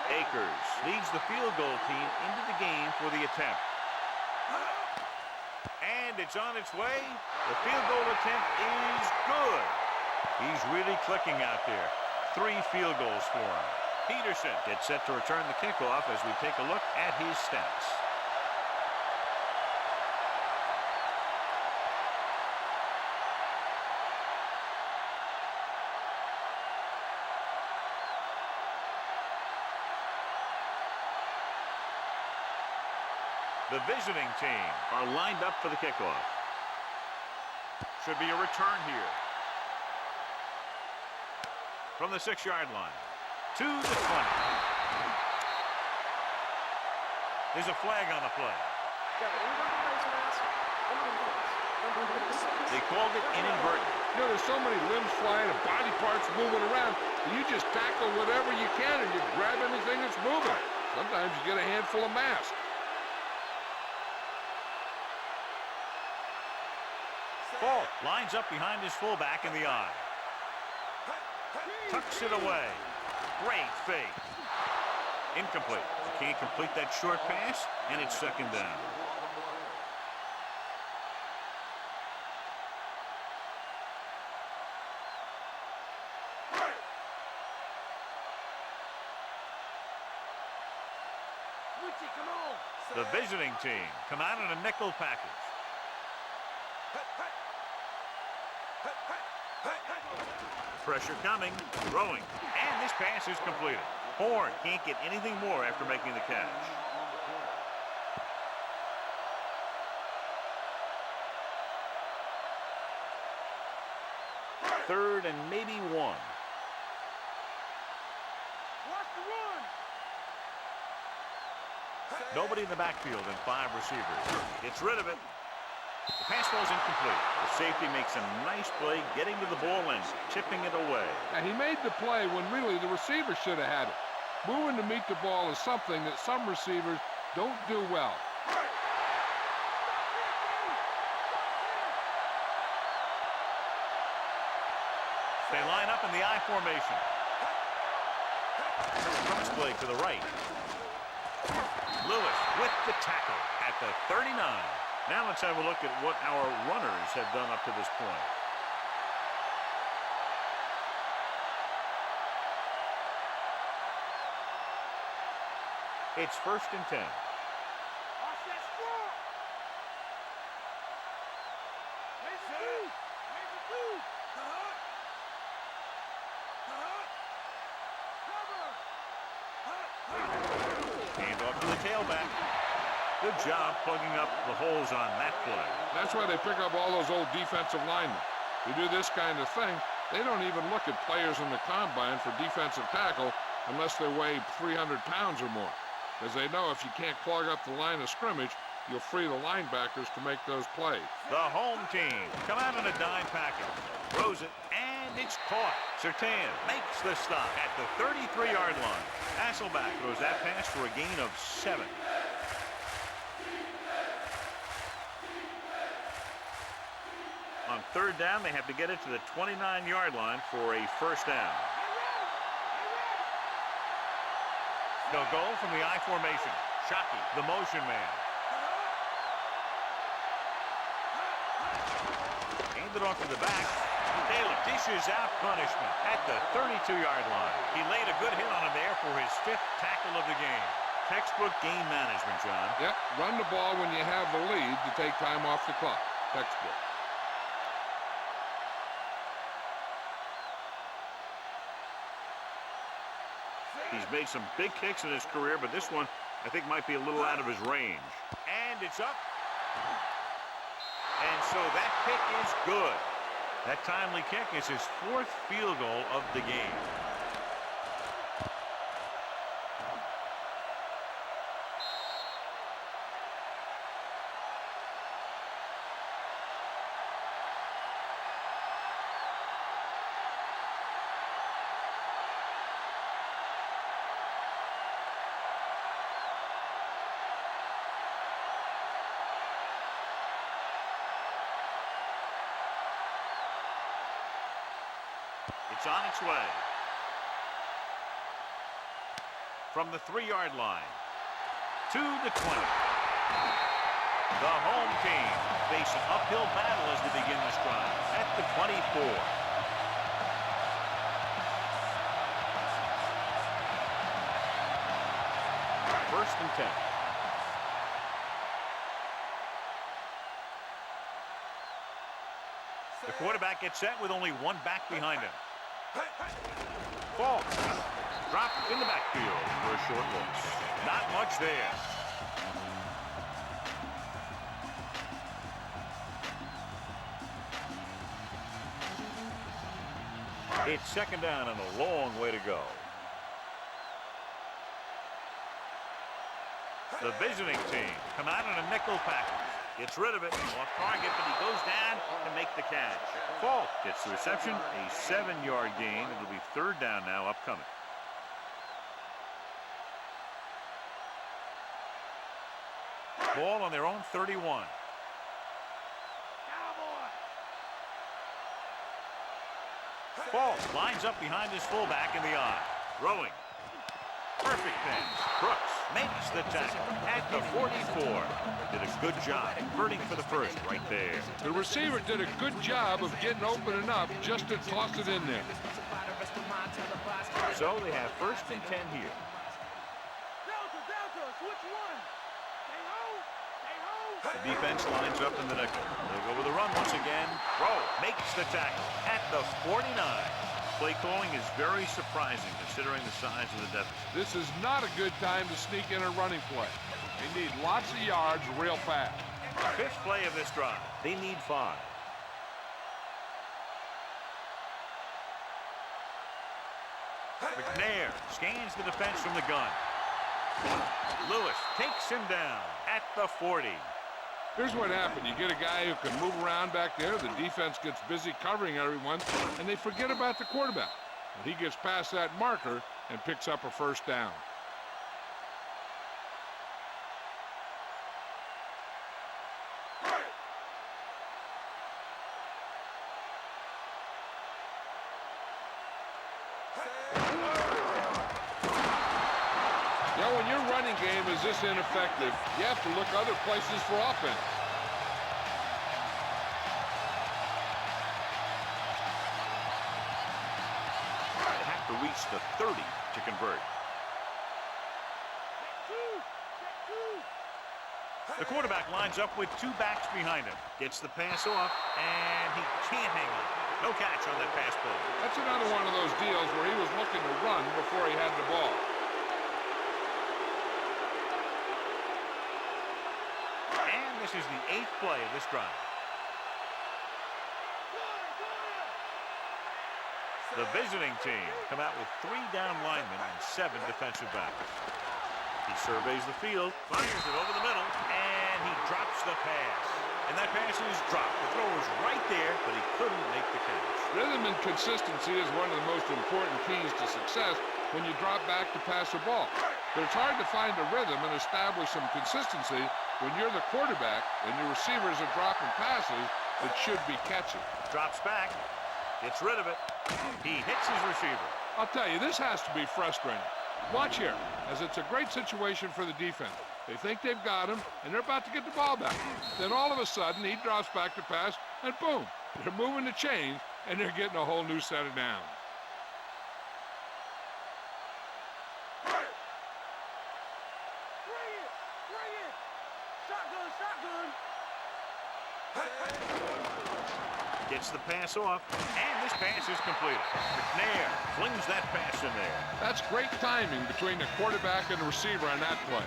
Akers leads the field goal team into the game for the attempt. And it's on its way. The field goal attempt is good. He's really clicking out there. 3 field goals for him. Peterson gets set to return the kickoff as we take a look at his stats. The visiting team are lined up for the kickoff. Should be a return here. From the 6-yard line to the 20. There's a flag on the play. They called it inadvertent. You know, there's so many limbs flying and body parts moving around, and you just tackle whatever you can and you grab anything that's moving. Sometimes you get a handful of mass. Fault lines up behind his fullback in the eye. Tucks it away. Great fake. Incomplete. Can't complete that short pass, and it's second down. The visiting team come out in a nickel package. Pressure coming, throwing, and this pass is completed. Horn can't get anything more after making the catch. Third and maybe 1. Watch the run. Nobody in the backfield and 5 receivers. Gets rid of it. The pass ball is incomplete. The safety makes a nice play getting to the ball and tipping it away. And he made the play when really the receiver should have had it. Moving to meet the ball is something that some receivers don't do well. They line up in the I formation. Cross play to the right. Lewis with the tackle at the 39. Now let's have a look at what our runners have done up to this point. It's 1st and 10. Watch that squirrel. Laser two. Laser two. Cover. Hand off to the tailback. Good job plugging up the holes on that play. That's why they pick up all those old defensive linemen. Who do this kind of thing. They don't even look at players in the combine for defensive tackle unless they weigh 300 pounds or more. Because they know if you can't clog up the line of scrimmage, you'll free the linebackers to make those plays. The home team come out in a dime package. Throws it, and it's caught. Surtain makes the stop at the 33-yard line. Hasselback throws that pass for a gain of 7. On 3rd down, they have to get it to the 29-yard line for a 1st down. They'll go from the I formation. Shockey, the motion man. Handed off to the back. Taylor dishes out punishment at the 32-yard line. He laid a good hit on him there for his 5th tackle of the game. Textbook game management, John. Yep, run the ball when you have the lead to take time off the clock. Textbook. He's made some big kicks in his career, but this one, I think, might be a little out of his range. And it's up. And so that kick is good. That timely kick is his 4th field goal of the game. It's on its way. From the 3-yard line to the 20. The home team face an uphill battle as they begin this drive at the 24. First and 10. The quarterback gets set with only 1 back behind him. Ball dropped in the backfield for a short loss. Not much there. It's 2nd down and a long way to go. The visiting team come out in a nickel package. Gets rid of it, off target, but he goes down to make the catch. Fault gets the reception, a 7-yard gain. It'll be 3rd down now upcoming. Ball on their own 31. Ball lines up behind his fullback in the eye. Throwing. Perfect pass. Brooks makes the tackle at the 44. Did a good job converting for the first right there. The receiver did a good job of getting open enough just to toss it in there. So they have first and 10 here. Delta, switch one. The defense lines up in the nickel. They'll go with a run once again. Rowe makes the tackle at the 49. Play calling is very surprising considering the size of the deficit. This is not a good time to sneak in a running play. They need lots of yards real fast. Fifth play of this drive. They need 5. McNair scans the defense from the gun. Lewis takes him down at the 40. Here's what happened. You get a guy who can move around back there. The defense gets busy covering everyone, and they forget about the quarterback. And he gets past that marker and picks up a first down. When your running game is this ineffective, you have to look other places for offense. They have to reach the 30 to convert. The quarterback lines up with 2 backs behind him. Gets the pass off, and he can't hang on. No catch on that pass play. That's another one of those deals where he was looking to run before he had the ball. This is the 8th play of this drive. The visiting team come out with 3 down linemen and 7 defensive backs. He surveys the field, fires it over the middle, and he drops the pass. And that pass is dropped. The throw was right there, but he couldn't make the catch. Rhythm and consistency is one of the most important keys to success when you drop back to pass the ball. But it's hard to find a rhythm and establish some consistency when you're the quarterback and your receivers are dropping passes that should be catching. Drops back, gets rid of it. He hits his receiver. I'll tell you, this has to be frustrating. Watch here, as it's a great situation for the defense. They think they've got him, and they're about to get the ball back. Then all of a sudden, he drops back to pass, and boom, they're moving the chains, and they're getting a whole new set of downs. Gets the pass off, and this pass is completed. McNair flings that pass in there. That's great timing between the quarterback and the receiver on that play.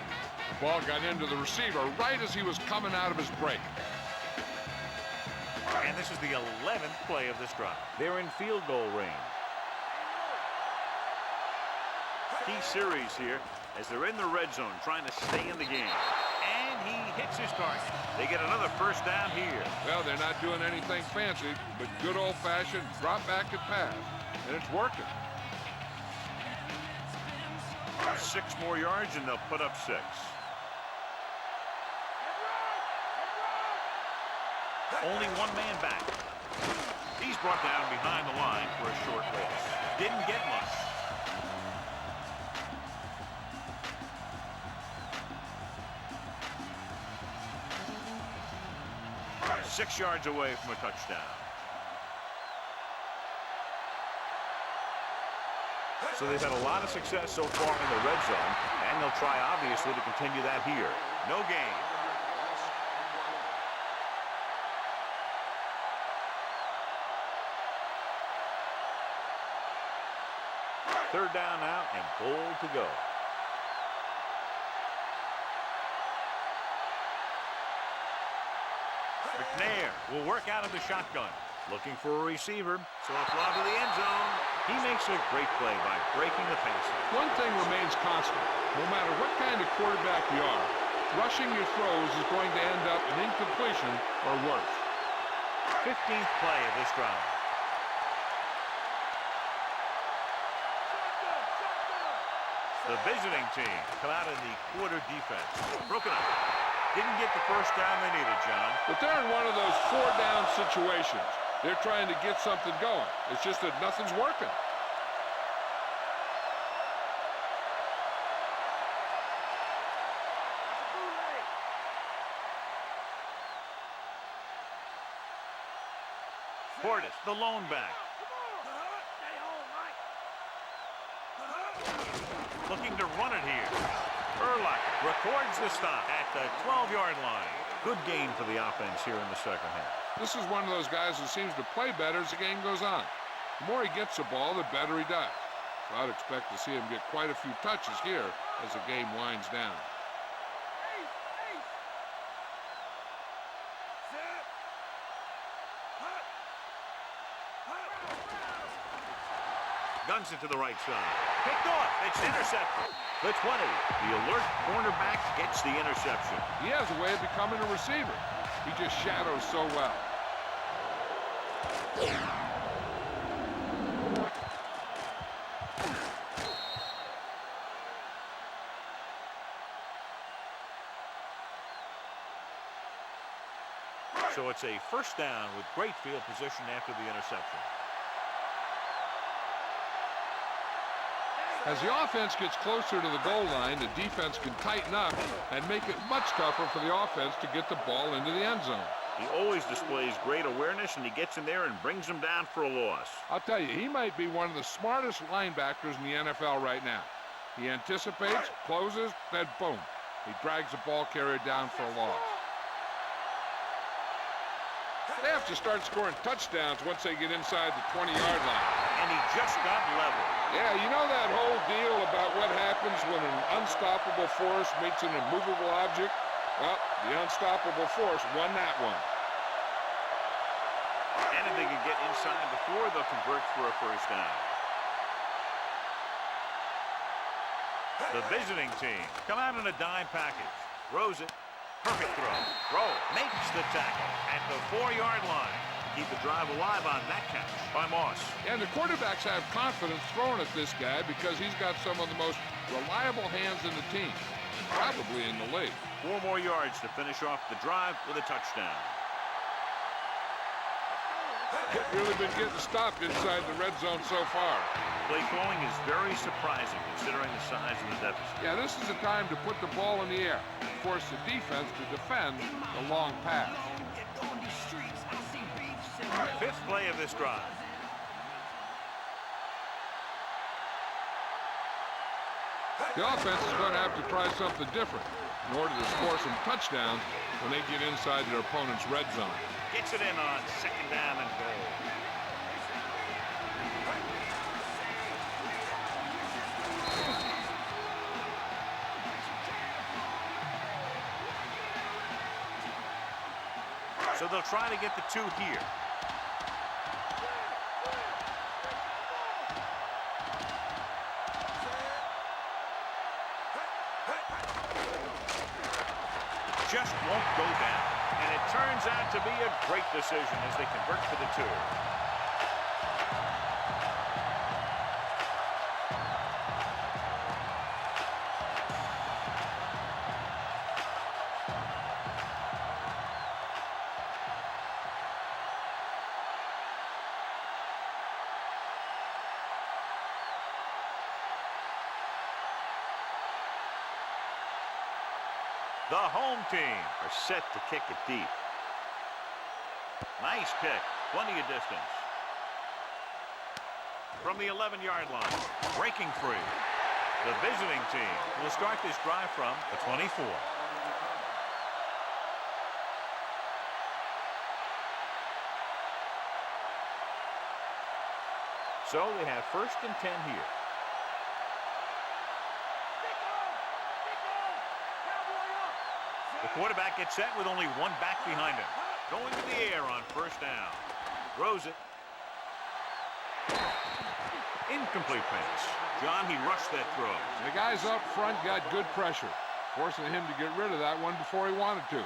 The ball got into the receiver right as he was coming out of his break. And this is the 11th play of this drive. They're in field goal range. Key series here as they're in the red zone trying to stay in the game. And he hits his target. They get another first down here. Well, they're not doing anything fancy, but good old-fashioned drop back and pass, and it's working. 6 more yards, and they'll put up 6. Only 1 man back. He's brought down behind the line for a short loss. Didn't get much. 6 yards away from a touchdown. So they've had a lot of success so far in the red zone, and they'll try, obviously, to continue that here. No gain. Third down now, and goal to go. McNair will work out of the shotgun. Looking for a receiver. So a fly to the end zone. He makes a great play by breaking the passes. One thing remains constant. No matter what kind of quarterback you are, rushing your throws is going to end up an incompletion or worse. 15th play of this drive. The visiting team come out in the quarter defense. Broken up. Didn't get the first down they needed, John. But they're in one of those 4-down situations. They're trying to get something going. It's just that nothing's working. Portis, the lone back. Looking to run it here. Urlacher records the stop at the 12-yard line. Good game for the offense here in the second half. This is one of those guys who seems to play better as the game goes on. The more he gets the ball, the better he does. So I'd expect to see him get quite a few touches here as the game winds down. Guns it to the right side. Picked off. It's intercepted. The 20. The alert cornerback gets the interception. He has a way of becoming a receiver. He just shadows so well. So it's a first down with great field position after the interception. As the offense gets closer to the goal line, the defense can tighten up and make it much tougher for the offense to get the ball into the end zone. He always displays great awareness, and he gets in there and brings them down for a loss. I'll tell you, he might be one of the smartest linebackers in the NFL right now. He anticipates, closes, then boom. He drags the ball carrier down for a loss. They have to start scoring touchdowns once they get inside the 20-yard line. And he just got level. Yeah, you know that whole deal about what happens when an unstoppable force meets an immovable object? Well, the unstoppable force won that one. And if they can get inside before, they'll convert for a first down. The visiting team come out in a dime package. Throws it. Perfect throw. Roll. Makes the tackle at the 4-yard line. Keep the drive alive on that catch by Moss. And the quarterbacks have confidence throwing at this guy because he's got some of the most reliable hands in the team, probably in the league. 4 more yards to finish off the drive with a touchdown. They've really been getting stopped inside the red zone so far. Play calling is very surprising considering the size of the deficit. Yeah, this is the time to put the ball in the air and force the defense to defend the long pass. 5th play of this drive. The offense is going to have to try something different in order to score some touchdowns when they get inside their opponent's red zone. Gets it in on 2nd down and goal. So they'll try to get the 2 here. Just won't go down. And it turns out to be a great decision as they convert for the 2. The home team are set to kick it deep. Nice kick. Plenty of distance. From the 11-yard line. Breaking free. The visiting team will start this drive from the 24. So they have 1st and 10 here. The quarterback gets set with only 1 back behind him. Going to the air on 1st down. Throws it. Incomplete pass. John, he rushed that throw. The guys up front got good pressure, forcing him to get rid of that one before he wanted to.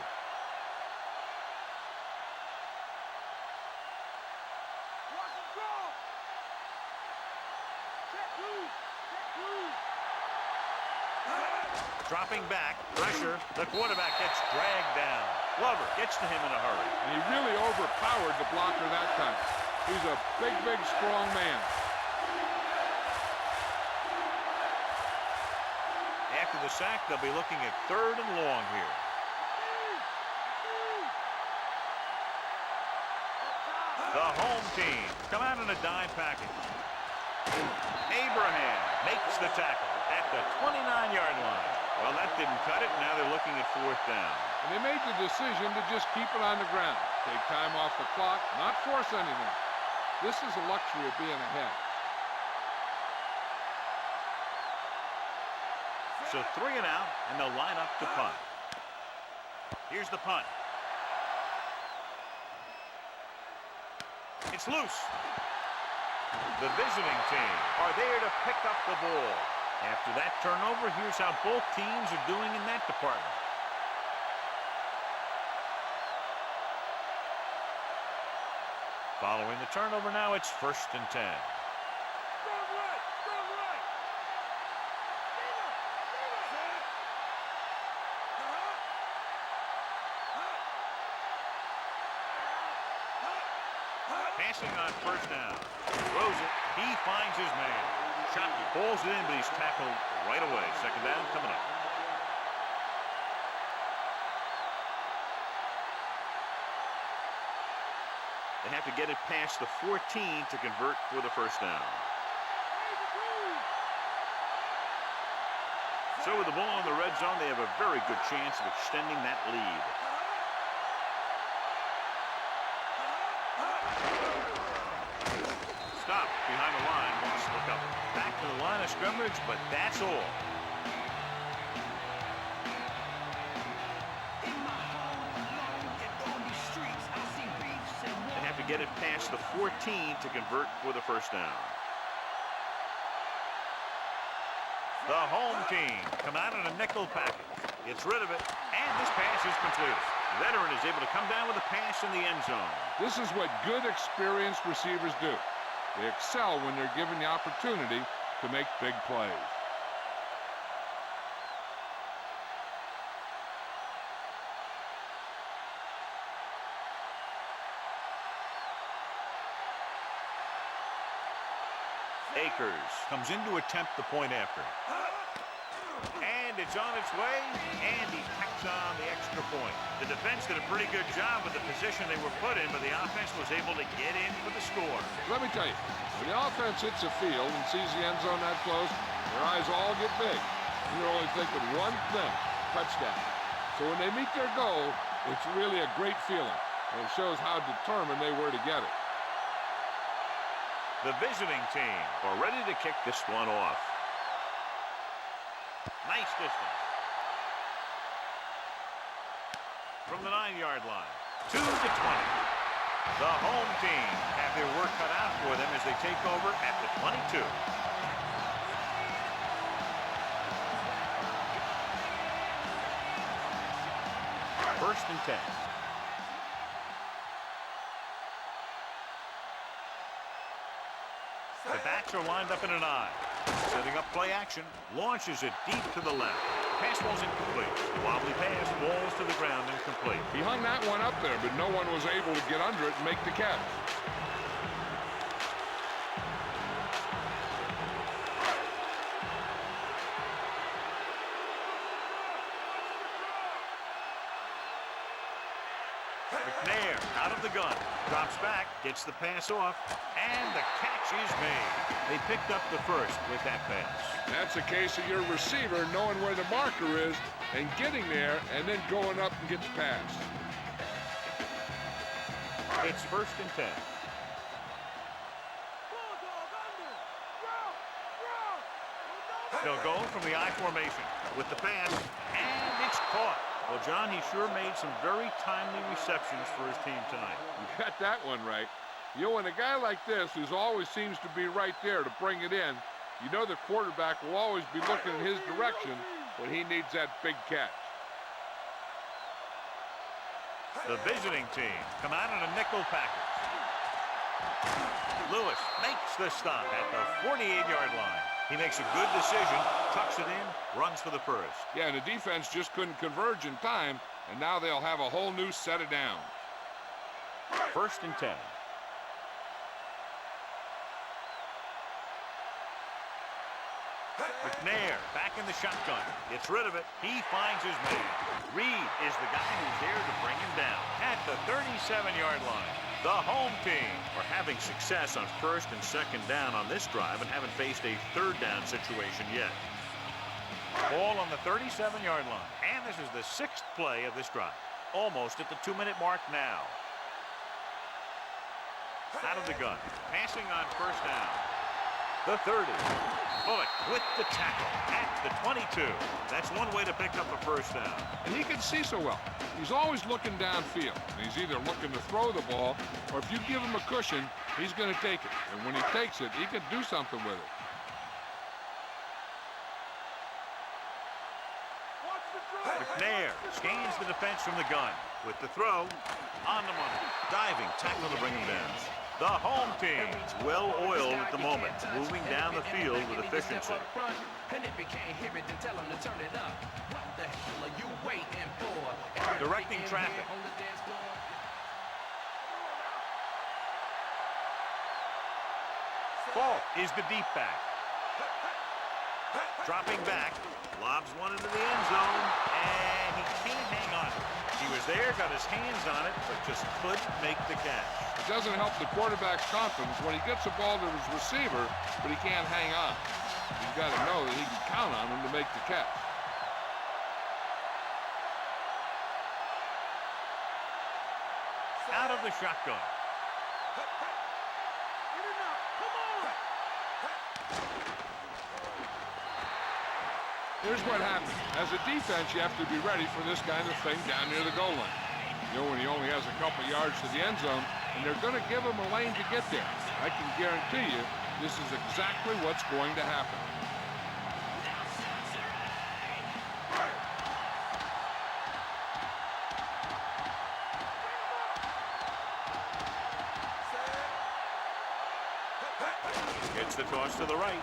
Dropping back, pressure, the quarterback gets dragged down. Glover gets to him in a hurry. And he really overpowered the blocker that time. He's a big, big, strong man. After the sack, they'll be looking at 3rd and long here. The home team come out in a dime package. Abraham makes the tackle at the 29-yard line. Well, that didn't cut it. Now they're looking at 4th down. And they made the decision to just keep it on the ground. Take time off the clock, not force anything. This is a luxury of being ahead. So 3 and out, and they'll line up to punt. Here's the punt. It's loose. The visiting team are there to pick up the ball. After that turnover, here's how both teams are doing in that department. Following the turnover now, it's 1st and 10. Strong right, strong right. Passing on 1st down. Throws it. He finds his man. Shot falls it in, but he's tackled right away. 2nd down coming up. They have to get it past the 14 to convert for the 1st down. So with the ball in the red zone, they have a very good chance of extending that lead. Stop behind the line. Wants to look up back to the line of scrimmage, but that's all. They have to get it past the 14 to convert for the 1st down. The home team come out in a nickel package. Gets rid of it, and this pass is completed. The veteran is able to come down with a pass in the end zone. This is what good, experienced receivers do. They excel when they're given the opportunity to make big plays. Akers comes in to attempt the point after. And it's on its way, and he tacks on the extra point. The defense did a pretty good job with the position they were put in, but the offense was able to get in for the score. Let me tell you, when the offense hits the field and sees the end zone that close, their eyes all get big. And you're only thinking one thing, touchdown. So when they meet their goal, it's really a great feeling. And it shows how determined they were to get it. The visiting team are ready to kick this one off. Nice distance. From the 9-yard line. 2 to 20. The home team have their work cut out for them as they take over at the 22. First and 10. The backs are lined up in an I. Setting up play action. Launches it deep to the left. Pass ball's incomplete. Wobbly pass, balls to the ground, incomplete. He hung that one up there, but no one was able to get under it and make the catch. McNair out of the gun. Drops back, gets the pass off, and the catch is made. They picked up the first with that pass. That's a case of your receiver knowing where the marker is and getting there and then going up and get the pass. It's first and 10. They'll go from the I formation with the pass, and it's caught. Well, John, he sure made some very timely receptions for his team tonight. You got that one right. You know, when a guy like this, who always seems to be right there to bring it in, you know the quarterback will always be looking in his direction when he needs that big catch. The visiting team come out in a nickel package. Lewis makes the stop at the 48-yard line. He makes a good decision, tucks it in, runs for the first. Yeah, and the defense just couldn't converge in time And now they'll have a whole new set of downs. 1st and 10. McNair back in the shotgun. Gets rid of it. He finds his man. Reed is the guy who's there to bring him down at the 37-yard line. The home team are having success on 1st and 2nd down on this drive and haven't faced a 3rd down situation yet. Ball on the 37-yard line. And this is the 6th play of this drive. Almost at the 2-minute mark now. Out of the gun. Passing on 1st down. The 30. Bullock with the tackle at the 22. That's one way to pick up a 1st down. And he can see so well. He's always looking downfield. He's either looking to throw the ball, or if you give him a cushion, he's going to take it. And when he takes it, he can do something with it. McNair scans the defense from the gun. With the throw, on the money. Diving tackle to bring him down. The home team, well-oiled at the moment, moving down the field with efficiency. Directing traffic. Falk is the deep back. Dropping back, lobs one into the end zone, and he can't hang on. He was there, got his hands on it, but just couldn't make the catch. It doesn't help the quarterback's confidence when he gets the ball to his receiver, but he can't hang on. He's got to know that he can count on him to make the catch. Out of the shotgun. Here's what happens. As a defense, you have to be ready for this kind of thing down near the goal line. You know, when he only has a couple yards to the end zone, and they're going to give him a lane to get there. I can guarantee you this is exactly what's going to happen. Gets the toss to the right.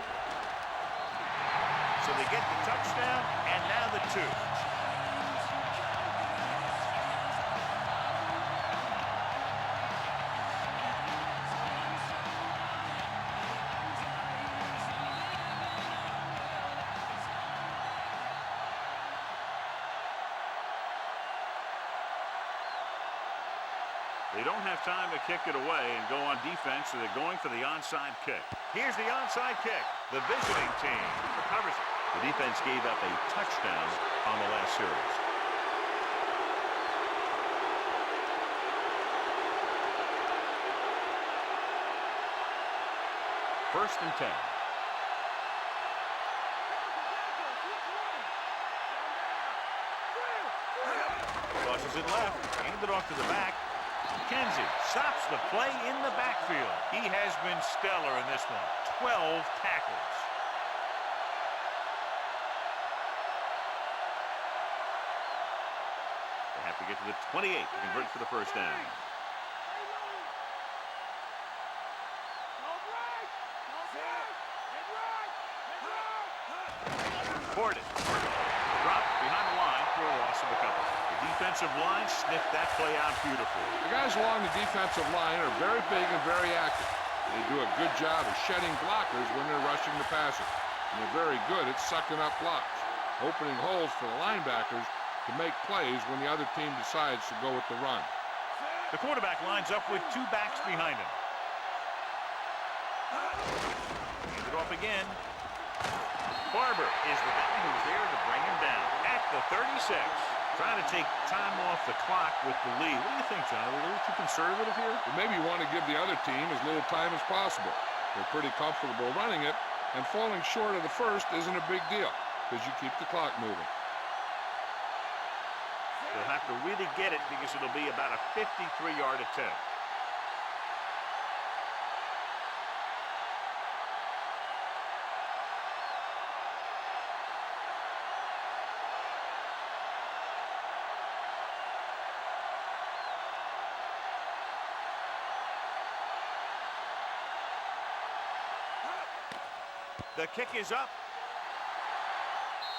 So they get the touchdown, and now the 2. They don't have time to kick it away and go on defense, so they're going for the onside kick. Here's the onside kick. The visiting team recovers it. The defense gave up a touchdown on the last series. First and 10. Tosses it left, handed off to the back. McKenzie stops the play in the backfield. He has been stellar in this one. 12 tackles. They have to get to the 28 to convert for the 1st down. Forded. Dropped behind the line for a loss of a couple. The defensive line sniffed that play out beautifully. The guys along the defensive line are very big and very active. They do a good job of shedding blockers when they're rushing the passer. And they're very good at sucking up blocks, opening holes for the linebackers to make plays when the other team decides to go with the run. The quarterback lines up with 2 backs behind him. Hand it off again. Barber is the guy who's there to bring him down at the 36. Trying to take time off the clock with the lead. What do you think, John? Are we a little too conservative here? Well, maybe you want to give the other team as little time as possible. They're pretty comfortable running it, and falling short of the 1st isn't a big deal because you keep the clock moving. They'll have to really get it because it'll be about a 53-yard attempt. The kick is up.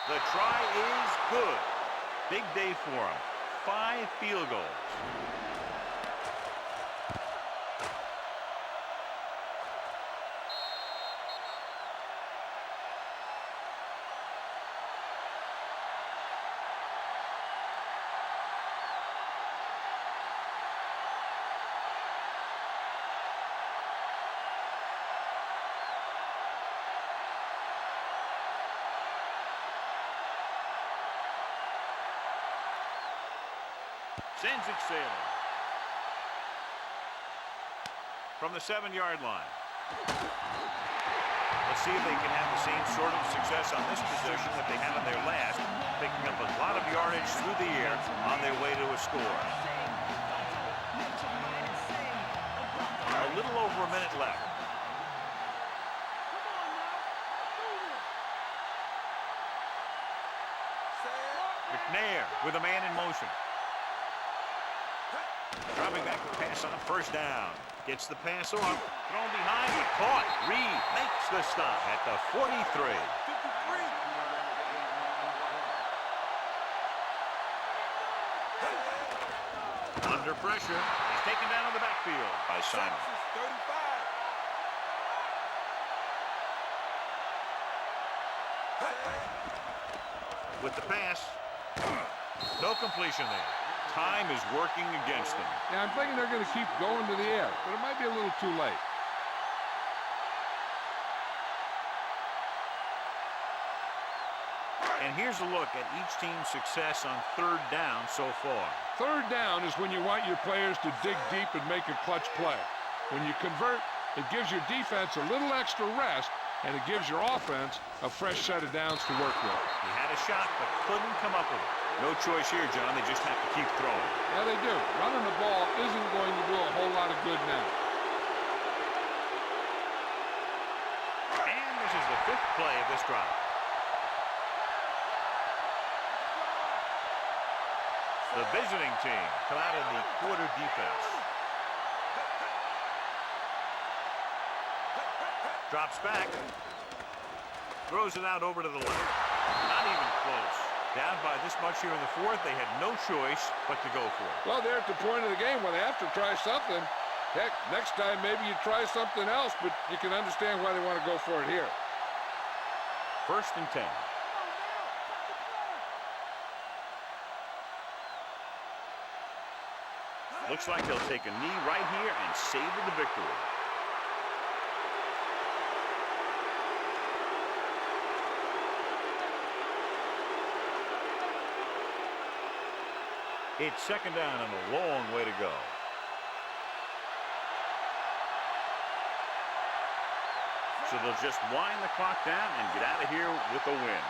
The try is good. Big day for him. 5 field goals. Sends it sailing. From the 7-yard line. Let's see if they can have the same sort of success on this possession that they had on their last, picking up a lot of yardage through the air on their way to a score. A little over a minute left. McNair with a man in motion. Dropping back to pass on first down. Gets the pass off. Thrown behind. Caught. Reed makes the stop at the 43. Under pressure. He's taken down in the backfield by Simon. With the pass. No completion there. Time is working against them. Yeah, I'm thinking they're going to keep going to the air, but it might be a little too late. And here's a look at each team's success on 3rd down so far. 3rd down is when you want your players to dig deep and make a clutch play. When you convert, it gives your defense a little extra rest, and it gives your offense a fresh set of downs to work with. He had a shot, but couldn't come up with it. No choice here, John. They just have to keep throwing. Yeah, they do. Running the ball isn't going to do a whole lot of good now. And this is the 5th play of this drive. The visiting team come out in the quarter defense. Drops back. Throws it out over to the left. Not even close. Down by this much here in the 4th, they had no choice but to go for it. Well, they're at the point of the game where they have to try something. Heck, next time maybe you try something else, but you can understand why they want to go for it here. 1st and 10. Looks like they'll take a knee right here and savor the victory. It's 2nd down and a long way to go. So they'll just wind the clock down and get out of here with a win.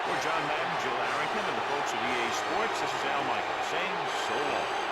For John Madden, Jill Arrington, and the folks at EA Sports, this is Al Michaels saying so long.